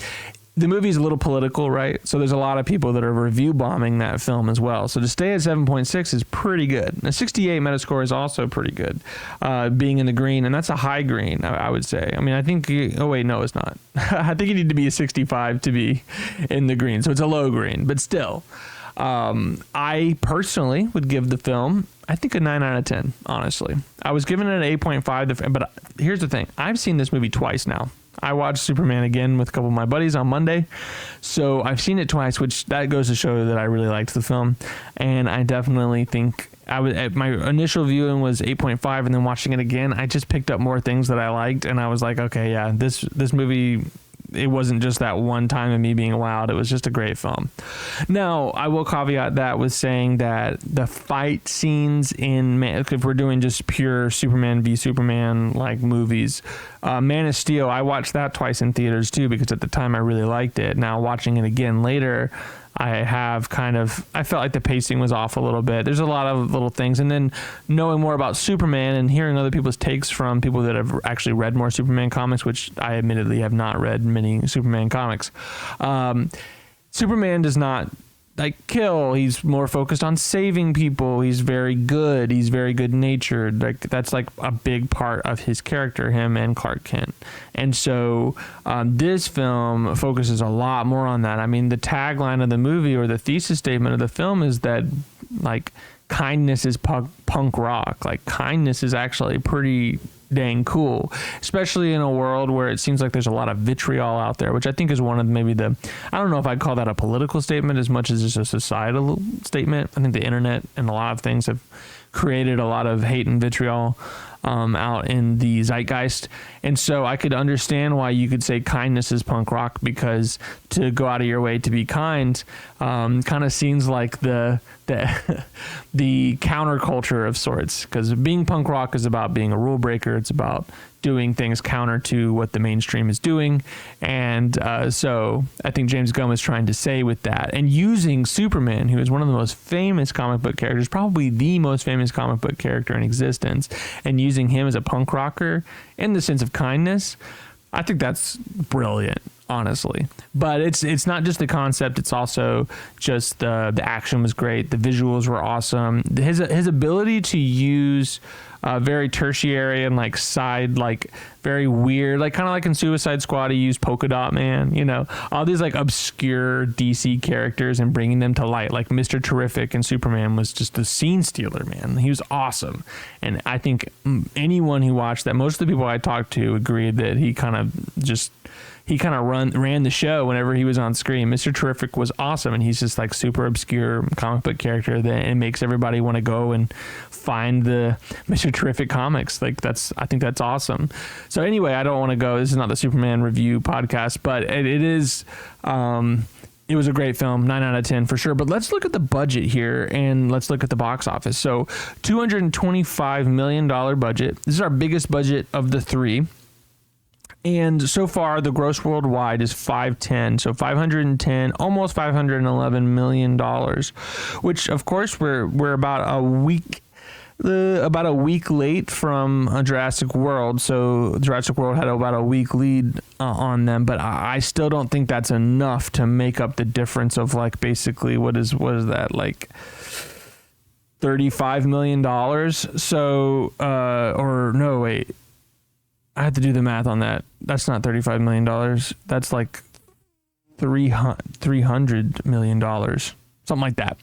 The movie's a little political, right? So there's a lot of people that are review bombing that film as well. So to stay at 7.6 is pretty good. A 68 Metascore is also pretty good, being in the green, and that's a high green, I would say. I mean, I think, oh wait, no, it's not. I think you need to be a 65 to be in the green. So it's a low green, but still. I personally would give the film, I think, a 9 out of 10, honestly. I was giving it an 8.5, but here's the thing. I've seen this movie twice now. I watched Superman again with a couple of my buddies on Monday. So I've seen it twice, which that goes to show that I really liked the film. And I definitely think my initial viewing was 8.5, and then watching it again, I just picked up more things that I liked. And I was like, okay, yeah, this movie, it wasn't just that one time of me being wowed. It was just a great film. Now, I will caveat that with saying that the fight scenes if we're doing just pure Superman v Superman like movies, Man of Steel, I watched that twice in theaters too, because at the time I really liked it. Now watching it again later, I felt like the pacing was off a little bit. There's a lot of little things. And then knowing more about Superman and hearing other people's takes from people that have actually read more Superman comics, which I admittedly have not read many Superman comics. Superman does not kill. He's more focused on saving people. He's very good. He's very good natured. That's a big part of his character, him and Clark Kent. And so this film focuses a lot more on that. I mean, the tagline of the movie, or the thesis statement of the film, is that kindness is punk rock. Kindness is actually pretty dang cool, especially in a world where it seems like there's a lot of vitriol out there, which I think is one of maybe I don't know if I'd call that a political statement as much as just a societal statement. I think the internet and a lot of things have created a lot of hate and vitriol out in the zeitgeist. And so I could understand why you could say kindness is punk rock, because to go out of your way to be kind kind of seems like the counterculture of sorts, because being punk rock is about being a rule breaker. It's about doing things counter to what the mainstream is doing. And so I think James Gunn was trying to say with that, and using Superman, who is one of the most famous comic book characters, probably the most famous comic book character in existence, and using him as a punk rocker in the sense of kindness, I think that's brilliant, honestly. But it's not just the concept, it's also just the action was great, the visuals were awesome. His ability to use very tertiary and side, very weird, kind of like in Suicide Squad, he used Polka Dot Man, all these obscure DC characters, and bringing them to light. Like Mr. Terrific and Superman was just a scene stealer, man. He was awesome. And I think anyone who watched that, most of the people I talked to agreed that he kind of ran the show whenever he was on screen. Mr. Terrific was awesome, and he's just super obscure comic book character that it makes everybody want to go and find the Mr. Terrific comics. I think that's awesome. So anyway, I don't want to go. This is not the Superman review podcast, but it is. It was a great film, 9 out of 10 for sure. But let's look at the budget here, and let's look at the box office. So $225 million budget. This is our biggest budget of the three. And so far, the gross worldwide is 510, so 510, almost $511 million, which of course we're about a week late from Jurassic World. So Jurassic World had about a week lead on them, but I still don't think that's enough to make up the difference of basically what is that $35 million. So or no, wait. I had to do the math on that. That's not $35 million. That's $300 million. Something like that.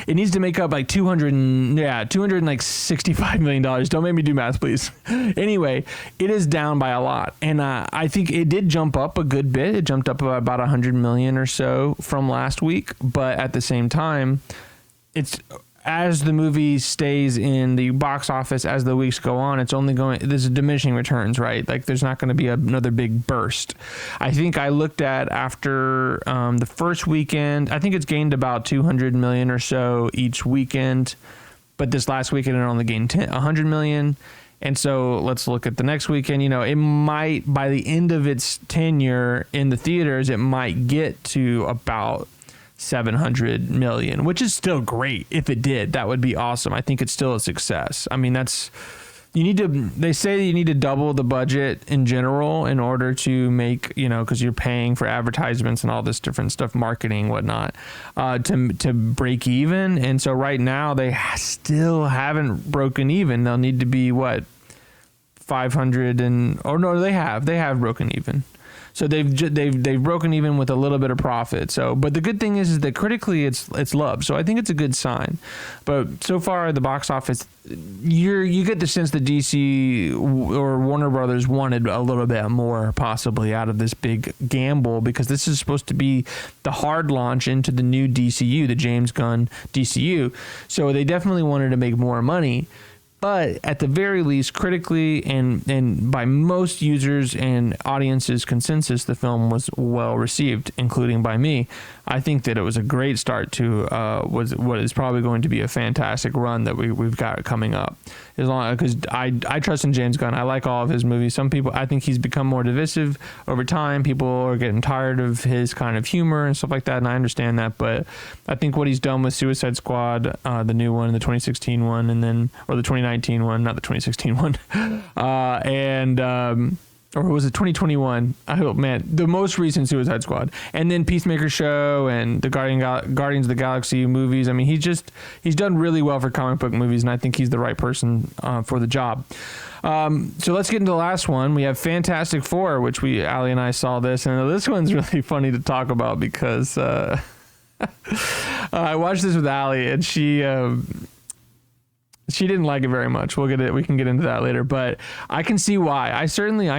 It needs to make up $265 million. Don't make me do math, please. Anyway, it is down by a lot. And I think it did jump up a good bit. It jumped up about 100 million or so from last week. But at the same time, it's as the movie stays in the box office as the weeks go on, there's a diminishing returns, right? Like there's not going to be another big burst. I think I looked at after the first weekend, I think it's gained about 200 million or so each weekend, but this last weekend it only gained 100 million. And so let's look at the next weekend. It might, by the end of its tenure in the theaters, it might get to about 700 million, which is still great. If it did, that would be awesome. I think it's still a success. I mean, they say you need to double the budget in general in order to make, because you're paying for advertisements and all this different stuff, marketing, whatnot, to break even. And so right now they still haven't broken even. They'll need to be 500 they have broken even. So they've broken even with a little bit of profit. So, but the good thing is that critically it's loved. So I think it's a good sign. But so far the box office, you get the sense that DC or Warner Brothers wanted a little bit more possibly out of this big gamble, because this is supposed to be the hard launch into the new DCU, the James Gunn DCU. So they definitely wanted to make more money. But at the very least, critically and by most users and audiences' consensus, the film was well received, including by me. I think that it was a great start to what is probably going to be a fantastic run that we've got coming up. As long because I trust in James Gunn. I like all of his movies. Some people, I think he's become more divisive over time. People are getting tired of his kind of humor and stuff like that, and I understand that. But I think what he's done with Suicide Squad, the new one, the 2016 one, or the 2019 one, not the 2016 one, or was it 2021? I hope, man, the most recent Suicide Squad, and then Peacemaker Show and the Guardians of the Galaxy movies. I mean, he's done really well for comic book movies, and I think he's the right person for the job. So let's get into the last one. We have Fantastic Four, which Ali and I saw this, and this one's really funny to talk about because I watched this with Ali, and she didn't like it very much. We can get into that later, but I can see why. I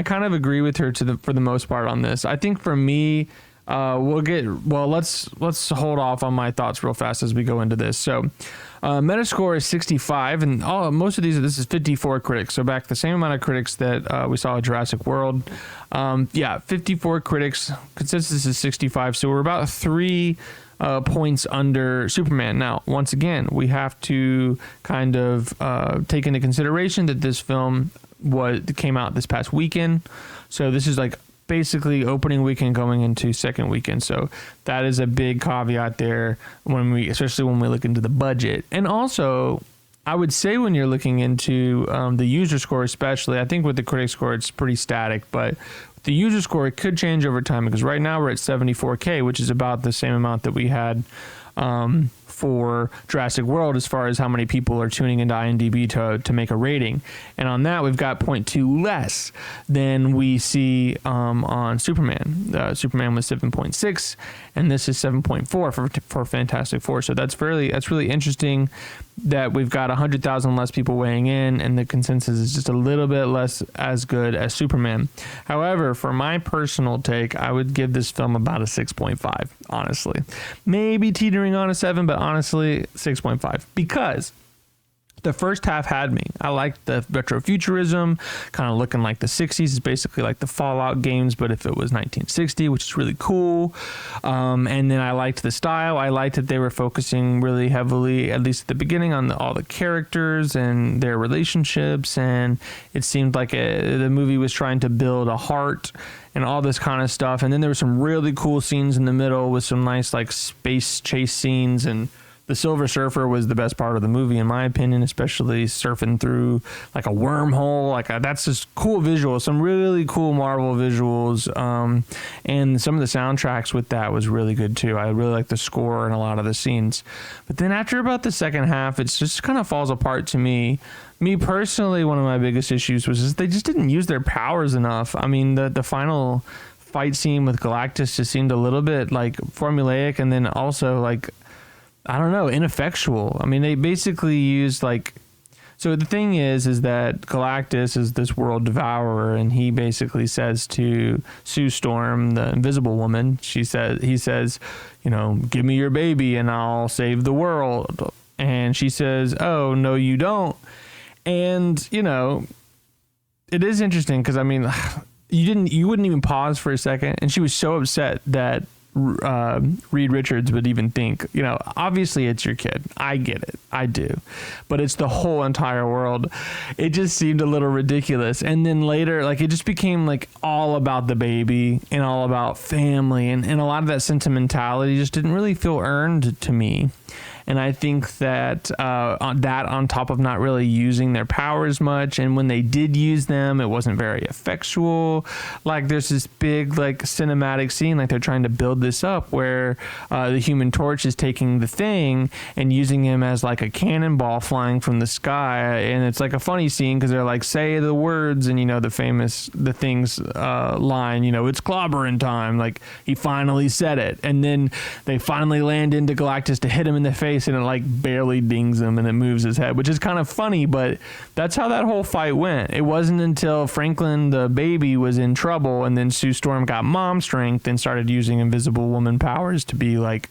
kind of agree with her for the most part on this. I think for me, let's hold off on my thoughts real fast as we go into this. So, Metascore is 65, and most of this is 54 critics. So back the same amount of critics that we saw at Jurassic World. 54 critics. Consensus is 65. So we're about 3 points under Superman. Now, once again, we have to kind of take into consideration that this film came out this past weekend. So this is like basically opening weekend going into second weekend. So that is a big caveat there especially when we look into the budget. And also, I would say when you're looking into the user score, especially, I think with the critic score, it's pretty static, but the user score, it could change over time, because right now we're at 74K, which is about the same amount that we had for Jurassic World as far as how many people are tuning into IMDb to make a rating. And on that, we've got 0.2 less than we see on Superman. Superman was 7.6, and this is 7.4 for Fantastic Four. So that's really interesting that we've got 100,000 less people weighing in, and the consensus is just a little bit less as good as Superman. However, for my personal take, I would give this film about a 6.5, honestly. Maybe teetering on a 7, but honestly, 6.5. Because the first half had me. I liked the retrofuturism, kind of looking like the 60s. It's basically like the Fallout games, but if it was 1960, which is really cool. And then I liked the style. I liked that they were focusing really heavily, at least at the beginning, on all the characters and their relationships. And it seemed like the movie was trying to build a heart and all this kind of stuff. And then there were some really cool scenes in the middle with some nice like space chase scenes, and the Silver Surfer was the best part of the movie, in my opinion, especially surfing through like a wormhole. That's just cool visuals, some really cool Marvel visuals. And some of the soundtracks with that was really good too. I really like the score and a lot of the scenes. But then after about the second half, it just kind of falls apart to me. Me personally, one of my biggest issues was they just didn't use their powers enough. I mean, the final fight scene with Galactus just seemed a little bit like formulaic, and then also like, I don't know, ineffectual. I mean, they basically used so the thing is that Galactus is this world devourer, and he basically says to Sue Storm, the Invisible Woman, he says, give me your baby and I'll save the world. And she says, oh, no, you don't. And, you know, it is interesting because, I mean, you wouldn't even pause for a second. And she was so upset that Reed Richards would even think, you know, obviously it's your kid. I get it. I do. But it's the whole entire world. It just seemed a little ridiculous. And then later, like, it just became like all about the baby and all about family. And a lot of that sentimentality just didn't really feel earned to me. And I think that on top of not really using their powers much, and when they did use them, it wasn't very effectual. Like, there's this big, like, cinematic scene, like they're trying to build this up, where the Human Torch is taking the Thing and using him as like a cannonball flying from the sky, and it's like a funny scene because they're like, say the words, and you know the Thing's line, you know, it's clobbering time. Like, he finally said it, and then they finally land into Galactus to hit him in the face. And it like barely dings him and it moves his head, which is kind of funny, but that's how that whole fight went. It wasn't until Franklin the baby was in trouble and then Sue Storm got mom strength and started using Invisible Woman powers to be like,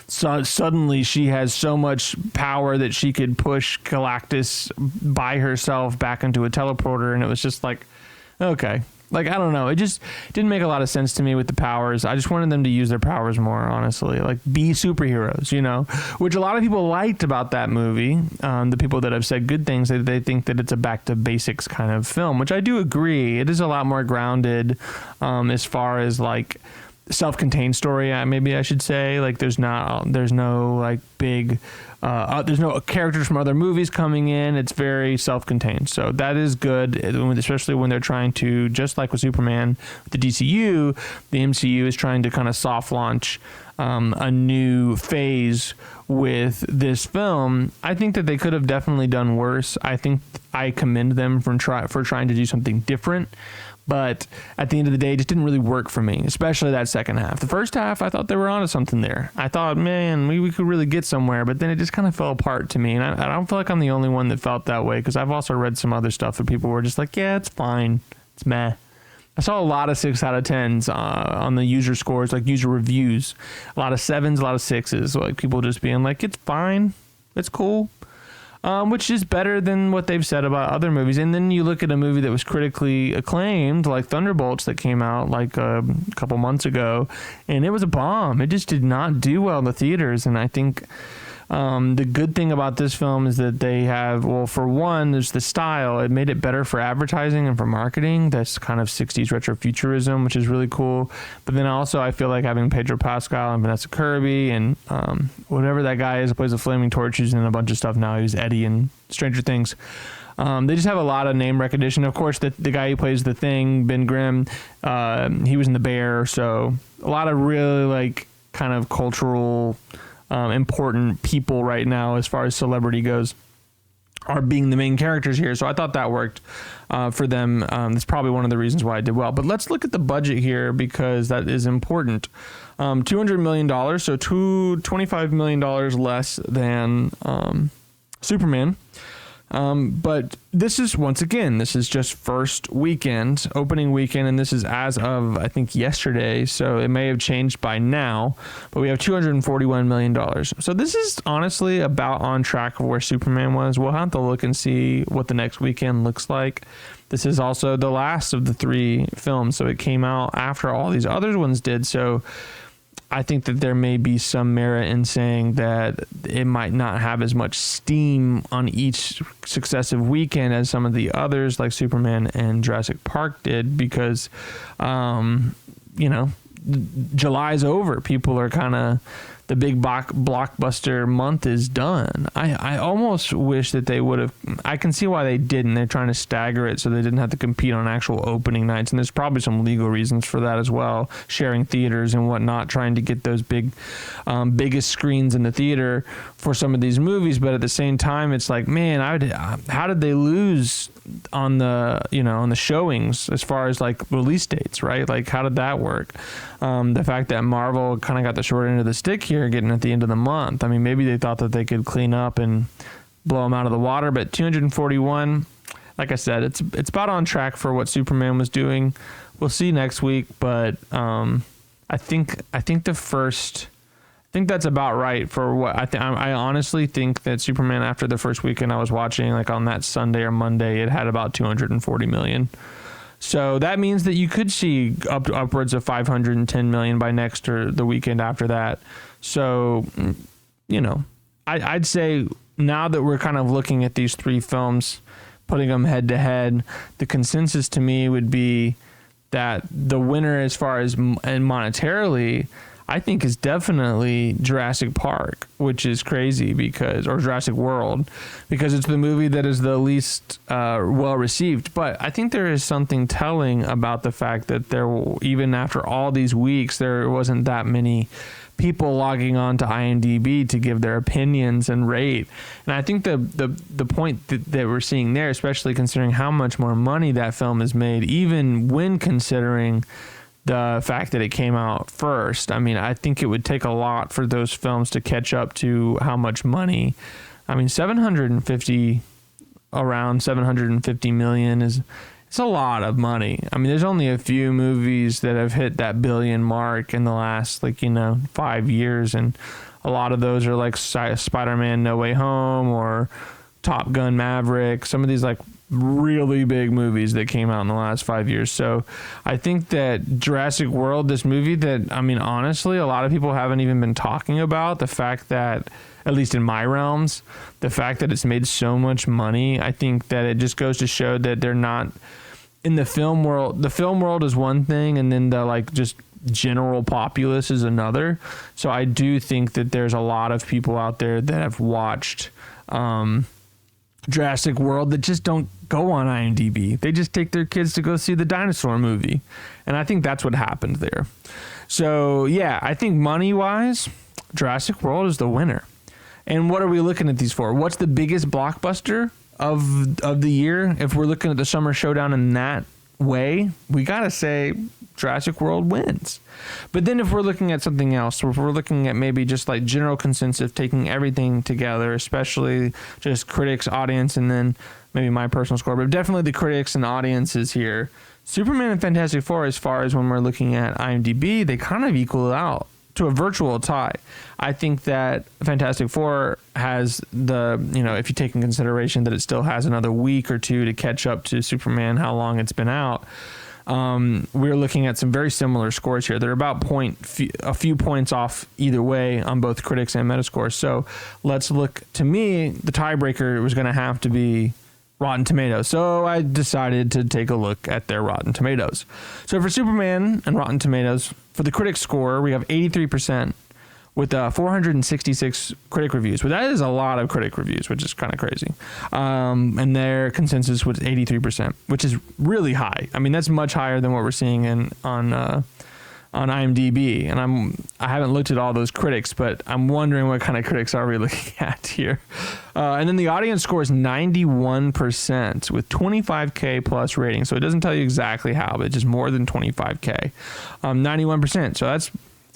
so suddenly she has so much power that she could push Galactus by herself back into a teleporter. And it was just like, okay. Like, I don't know. It just didn't make a lot of sense to me with the powers. I just wanted them to use their powers more, honestly. Like, be superheroes, you know? Which a lot of people liked about that movie. The people that have said good things, they think that it's a back to basics kind of film, which I do agree. It is a lot more grounded as far as, like, self-contained story, maybe I should say. Like, there's no, like, big... there's no characters from other movies coming in. It's very self-contained. So that is good, especially when they're trying to, just like with Superman, with the DCU, the MCU is trying to kind of soft launch a new phase with this film. I think that they could have definitely done worse. I think I commend them for trying to do something different. But at the end of the day, it just didn't really work for me, especially that second half. The first half, I thought they were onto something there. I thought, man, we could really get somewhere, but then it just kind of fell apart to me. And I don't feel like I'm the only one that felt that way, because I've also read some other stuff that people were just like, yeah, it's fine. It's meh. I saw a lot of 6 out of 10s on the user scores, like user reviews. A lot of 7s, a lot of 6s. Like people just being like, it's fine. It's cool. Which is better than what they've said about other movies. And then you look at a movie that was critically acclaimed, like Thunderbolts, that came out like a couple months ago, and it was a bomb. It just did not do well in the theaters. And I think the good thing about this film is that they have, well, for one, there's the style. It made it better for advertising and for marketing. That's kind of 60s retrofuturism, which is really cool. But then also I feel like having Pedro Pascal and Vanessa Kirby and whatever that guy is who plays the Flaming Torch, who's in a bunch of stuff now. He was Eddie in Stranger Things. They just have a lot of name recognition. Of course, the guy who plays the Thing, Ben Grimm, he was in The Bear. So a lot of really like kind of cultural important people right now as far as celebrity goes are being the main characters here. So I thought that worked for them. That's probably one of the reasons why I did well. But let's look at the budget here, because that is important. $200 million, so $25 million less than Superman. But this is, once again, this is just first weekend, opening weekend, and this is as of, I think, yesterday, so it may have changed by now, but we have $241 million. So this is honestly about on track for where Superman was. We'll have to look and see what the next weekend looks like. This is also the last of the 3 films, so it came out after all these other ones did, so I think that there may be some merit in saying that it might not have as much steam on each successive weekend as some of the others, like Superman and Jurassic Park did, because, July's over. People are kind of, the big blockbuster month is done. I almost wish that they would have, I can see why they didn't. They're trying to stagger it so they didn't have to compete on actual opening nights. And there's probably some legal reasons for that as well. Sharing theaters and whatnot, trying to get those biggest screens in the theater for some of these movies. But at the same time, it's like, man, how did they lose on the showings as far as like release dates, right? Like, how did that work? The fact that Marvel kind of got the short end of the stick here, getting at the end of the month. I mean, maybe they thought that they could clean up and blow them out of the water, but 241, like I said, it's about on track for what Superman was doing. We'll see next week, but I think the first think that's about right for what I think. I honestly think that Superman, after the first weekend I was watching, like on that Sunday or Monday, it had about 240 million. So that means that you could see upwards of 510 million by next or the weekend after that. So, you know, I'd say now that we're kind of looking at these three films, putting them head to head, the consensus to me would be that the winner, as far as monetarily, I think is definitely Jurassic Park, which is crazy or Jurassic World, because it's the movie that is the least well received. But I think there is something telling about the fact that even after all these weeks, there wasn't that many people logging on to IMDb to give their opinions and rate. And I think the point that we're seeing there, especially considering how much more money that film has made, even when considering the fact that it came out first. I mean, I think it would take a lot for those films to catch up to how much money. I mean, around 750 million it's a lot of money. I mean, there's only a few movies that have hit that billion mark in the last 5 years, and a lot of those are like Spider-Man No Way Home or Top Gun Maverick, some of these really big movies that came out in the last 5 years. So I think that Jurassic World, this movie that, I mean, honestly, a lot of people haven't even been talking about, the fact that, at least in my realms, the fact that it's made so much money, I think that it just goes to show that they're not in the film world. The film world is one thing, and then the just general populace is another. So I do think that there's a lot of people out there that have watched Jurassic World that just don't go on IMDb. They just take their kids to go see the dinosaur movie. And I think that's what happened there. So yeah, I think money-wise, Jurassic World is the winner. And what are we looking at these for? What's the biggest blockbuster of the year? If we're looking at the Summer Showdown in that way, we got to say Jurassic World wins. But then if we're looking at something else, if we're looking at maybe just general consensus, taking everything together, especially just critics, audience, and then maybe my personal score, but definitely the critics and audiences here, Superman and Fantastic Four, as far as when we're looking at IMDb, they kind of equal out to a virtual tie. I think that Fantastic Four has if you take in consideration that it still has another week or two to catch up to Superman, how long it's been out, we're looking at some very similar scores here. They're about a few points off either way on both critics and Metascore. So let's look. To me, the tiebreaker was going to have to be Rotten Tomatoes. So I decided to take a look at their Rotten Tomatoes. So for Superman and Rotten Tomatoes, for the critic score, we have 83% with 466 critic reviews. But that is a lot of critic reviews, which is kind of crazy. And their consensus was 83%, which is really high. I mean, that's much higher than what we're seeing on IMDb. And I haven't looked at all those critics, but I'm wondering what kind of critics are we looking at here. And then the audience score is 91% with 25K plus rating. So it doesn't tell you exactly how, but it's just more than 25K. 91%. So that's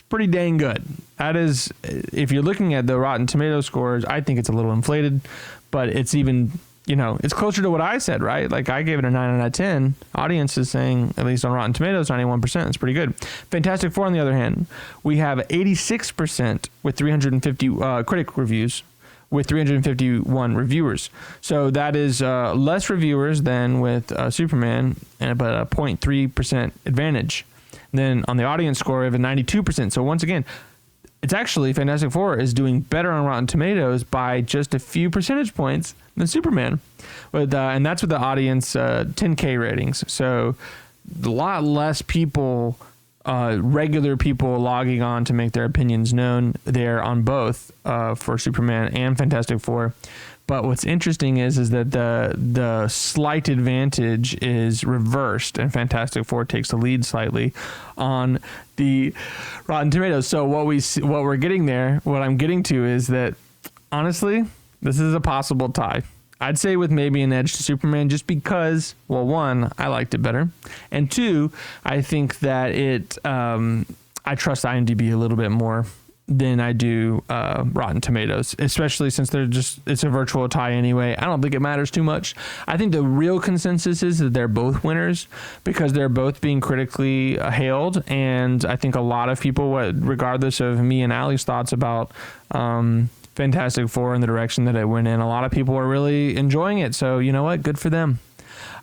pretty dang good. That is, if you're looking at the Rotten Tomato scores, I think it's a little inflated, but it's even, it's closer to what I said, right? I gave it a 9 out of 10. Audience is saying, at least on Rotten Tomatoes, 91%. It's pretty good. Fantastic Four, on the other hand, we have 86% with 350 critic reviews with 351 reviewers. So that is less reviewers than with Superman, but a 0.3% advantage. And then on the audience score, we have a 92%. So once again, it's actually Fantastic Four is doing better on Rotten Tomatoes by just a few percentage points than Superman. And that's with the audience 10K ratings. So a lot less people, regular people logging on to make their opinions known there on both for Superman and Fantastic Four. But what's interesting is that the slight advantage is reversed, and Fantastic Four takes the lead slightly on the Rotten Tomatoes. So what we're getting there, what I'm getting to is that, honestly, this is a possible tie. I'd say with maybe an edge to Superman, just because, well, one, I liked it better, and two, I think that I trust IMDb a little bit more than I do Rotten Tomatoes, especially since it's a virtual tie anyway. I don't think it matters too much. I think the real consensus is that they're both winners because they're both being critically hailed, and I think a lot of people, regardless of me and Allie's thoughts about Fantastic Four and the direction that it went in, a lot of people are really enjoying it. So you know what? Good for them.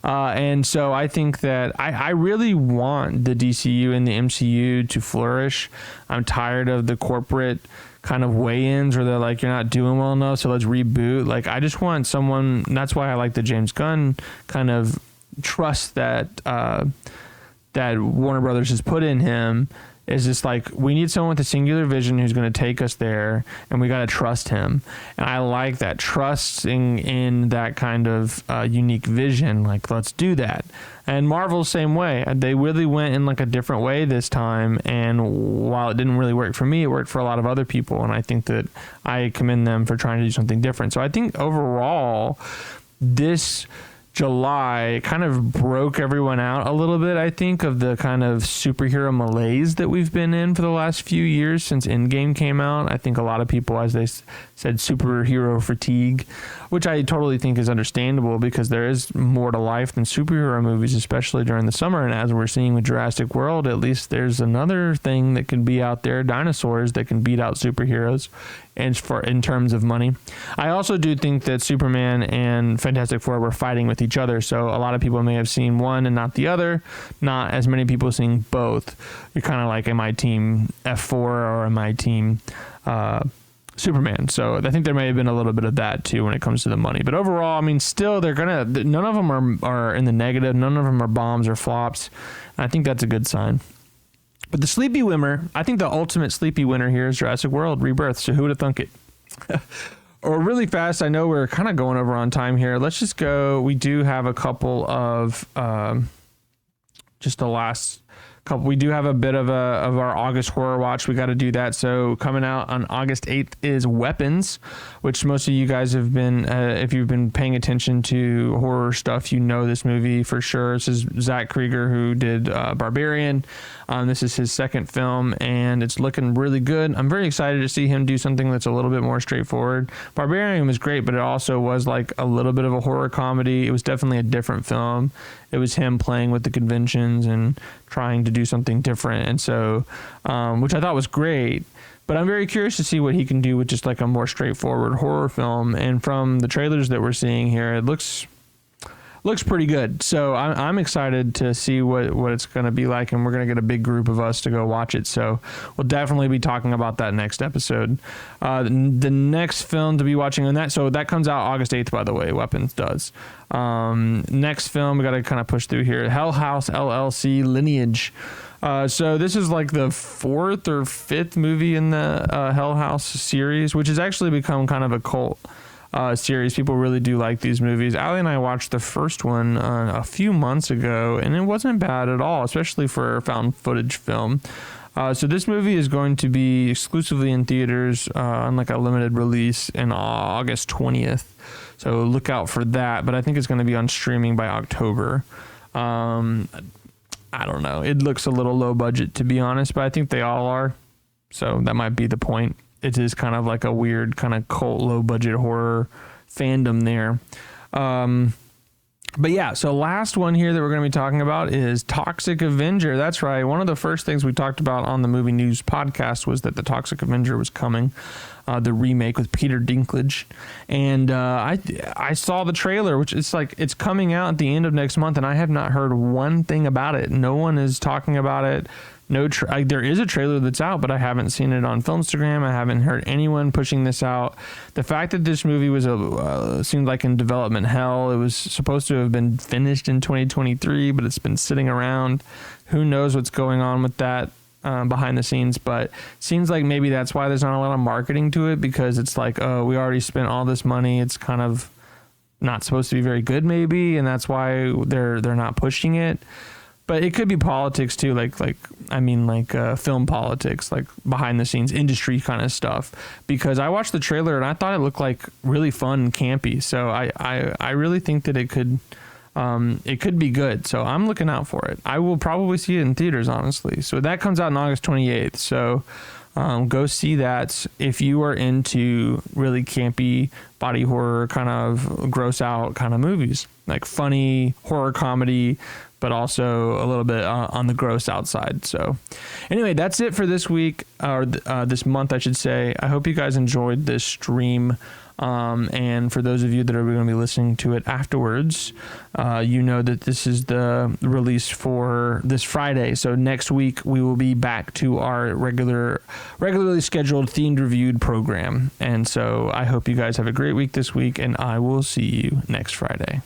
And so I think that I really want the DCU and the MCU to flourish. I'm tired of the corporate kind of weigh-ins where they're like, you're not doing well enough, so let's reboot. Like, I just want someone, that's why I like the James Gunn kind of trust that that Warner Brothers has put in him. Is just like, we need someone with a singular vision who's going to take us there, and we got to trust him. And I like that, trusting in that kind of unique vision. Like, let's do that. And Marvel's same way. They really went in like a different way this time. And while it didn't really work for me, it worked for a lot of other people. And I think that I commend them for trying to do something different. So I think overall, this July kind of broke everyone out a little bit, I think, of the kind of superhero malaise that we've been in for the last few years since Endgame came out. I think a lot of people, as they said, superhero fatigue, which I totally think is understandable because there is more to life than superhero movies, especially during the summer. And as we're seeing with Jurassic World, at least there's another thing that can be out there, dinosaurs that can beat out superheroes. And in terms of money, I also do think that Superman and Fantastic Four were fighting with each other. So a lot of people may have seen one and not the other. Not as many people seeing both. You're kind of like, am I team F4 or am I team Superman? So I think there may have been a little bit of that too when it comes to the money. But overall, I mean, still none of them are in the negative. None of them are bombs or flops. I think that's a good sign. But the sleepy winner, I think the ultimate sleepy winner here is Jurassic World Rebirth. So who would have thunk it? Or really fast, I know we're kind of going over on time here. Let's just go. We do have a couple of just the last couple. We do have a bit of our August horror watch. We got to do that. So coming out on August 8th is Weapons, which most of you guys have been, if you've been paying attention to horror stuff, you know this movie for sure. This is Zach Krieger, who did Barbarian. This is his second film, and it's looking really good. I'm very excited to see him do something that's a little bit more straightforward. Barbarian was great, but it also was like a little bit of a horror comedy. It was definitely a different film. It was him playing with the conventions and trying to do something different, and so, which I thought was great. But I'm very curious to see what he can do with just like a more straightforward horror film. And from the trailers that we're seeing here, it looks pretty good. So I'm excited to see what it's going to be like, and we're going to get a big group of us to go watch it. So we'll definitely be talking about that next episode. The next film to be watching on that, so that comes out August 8th, by the way, Weapons does. Next film, we got to kind of push through here. Hell House LLC Lineage. So this is like the fourth or fifth movie in the Hell House series, which has actually become kind of a cult series. People really do like these movies. Allie and I watched the first one a few months ago, and it wasn't bad at all, especially for a found footage film. So this movie is going to be exclusively in theaters on like a limited release in August 20th. So look out for that. But I think it's going to be on streaming by October. I don't know. It looks a little low budget, to be honest, but I think they all are. So that might be the point. It is kind of like a weird kind of cult low budget horror fandom there. But yeah, so last one here that we're going to be talking about is Toxic Avenger. That's right. One of the first things we talked about on the Movie News podcast was that the Toxic Avenger was coming, the remake with Peter Dinklage. And I saw the trailer, which is like, it's coming out at the end of next month, and I have not heard one thing about it. No one is talking about it. There is a trailer that's out, but I haven't seen it on Filmstagram. I haven't heard anyone pushing this out. The fact that this movie was seemed like in development hell. It was supposed to have been finished in 2023, but it's been sitting around. Who knows what's going on with that behind the scenes? But seems like maybe that's why there's not a lot of marketing to it, because it's like, oh, we already spent all this money. It's kind of not supposed to be very good, maybe, and that's why they're not pushing it. But it could be politics too, like film politics, like behind the scenes industry kind of stuff. Because I watched the trailer and I thought it looked like really fun and campy. So I really think that it could be good. So I'm looking out for it. I will probably see it in theaters, honestly. So that comes out on August 28th. So Go see that. If you are into really campy body horror, kind of gross out kind of movies, like funny horror comedy, but also a little bit on the gross outside. So anyway, that's it for this week, or this month, I should say. I hope you guys enjoyed this stream. And for those of you that are going to be listening to it afterwards, you know that this is the release for this Friday. So next week we will be back to our regularly scheduled themed reviewed program. And so I hope you guys have a great week this week, and I will see you next Friday.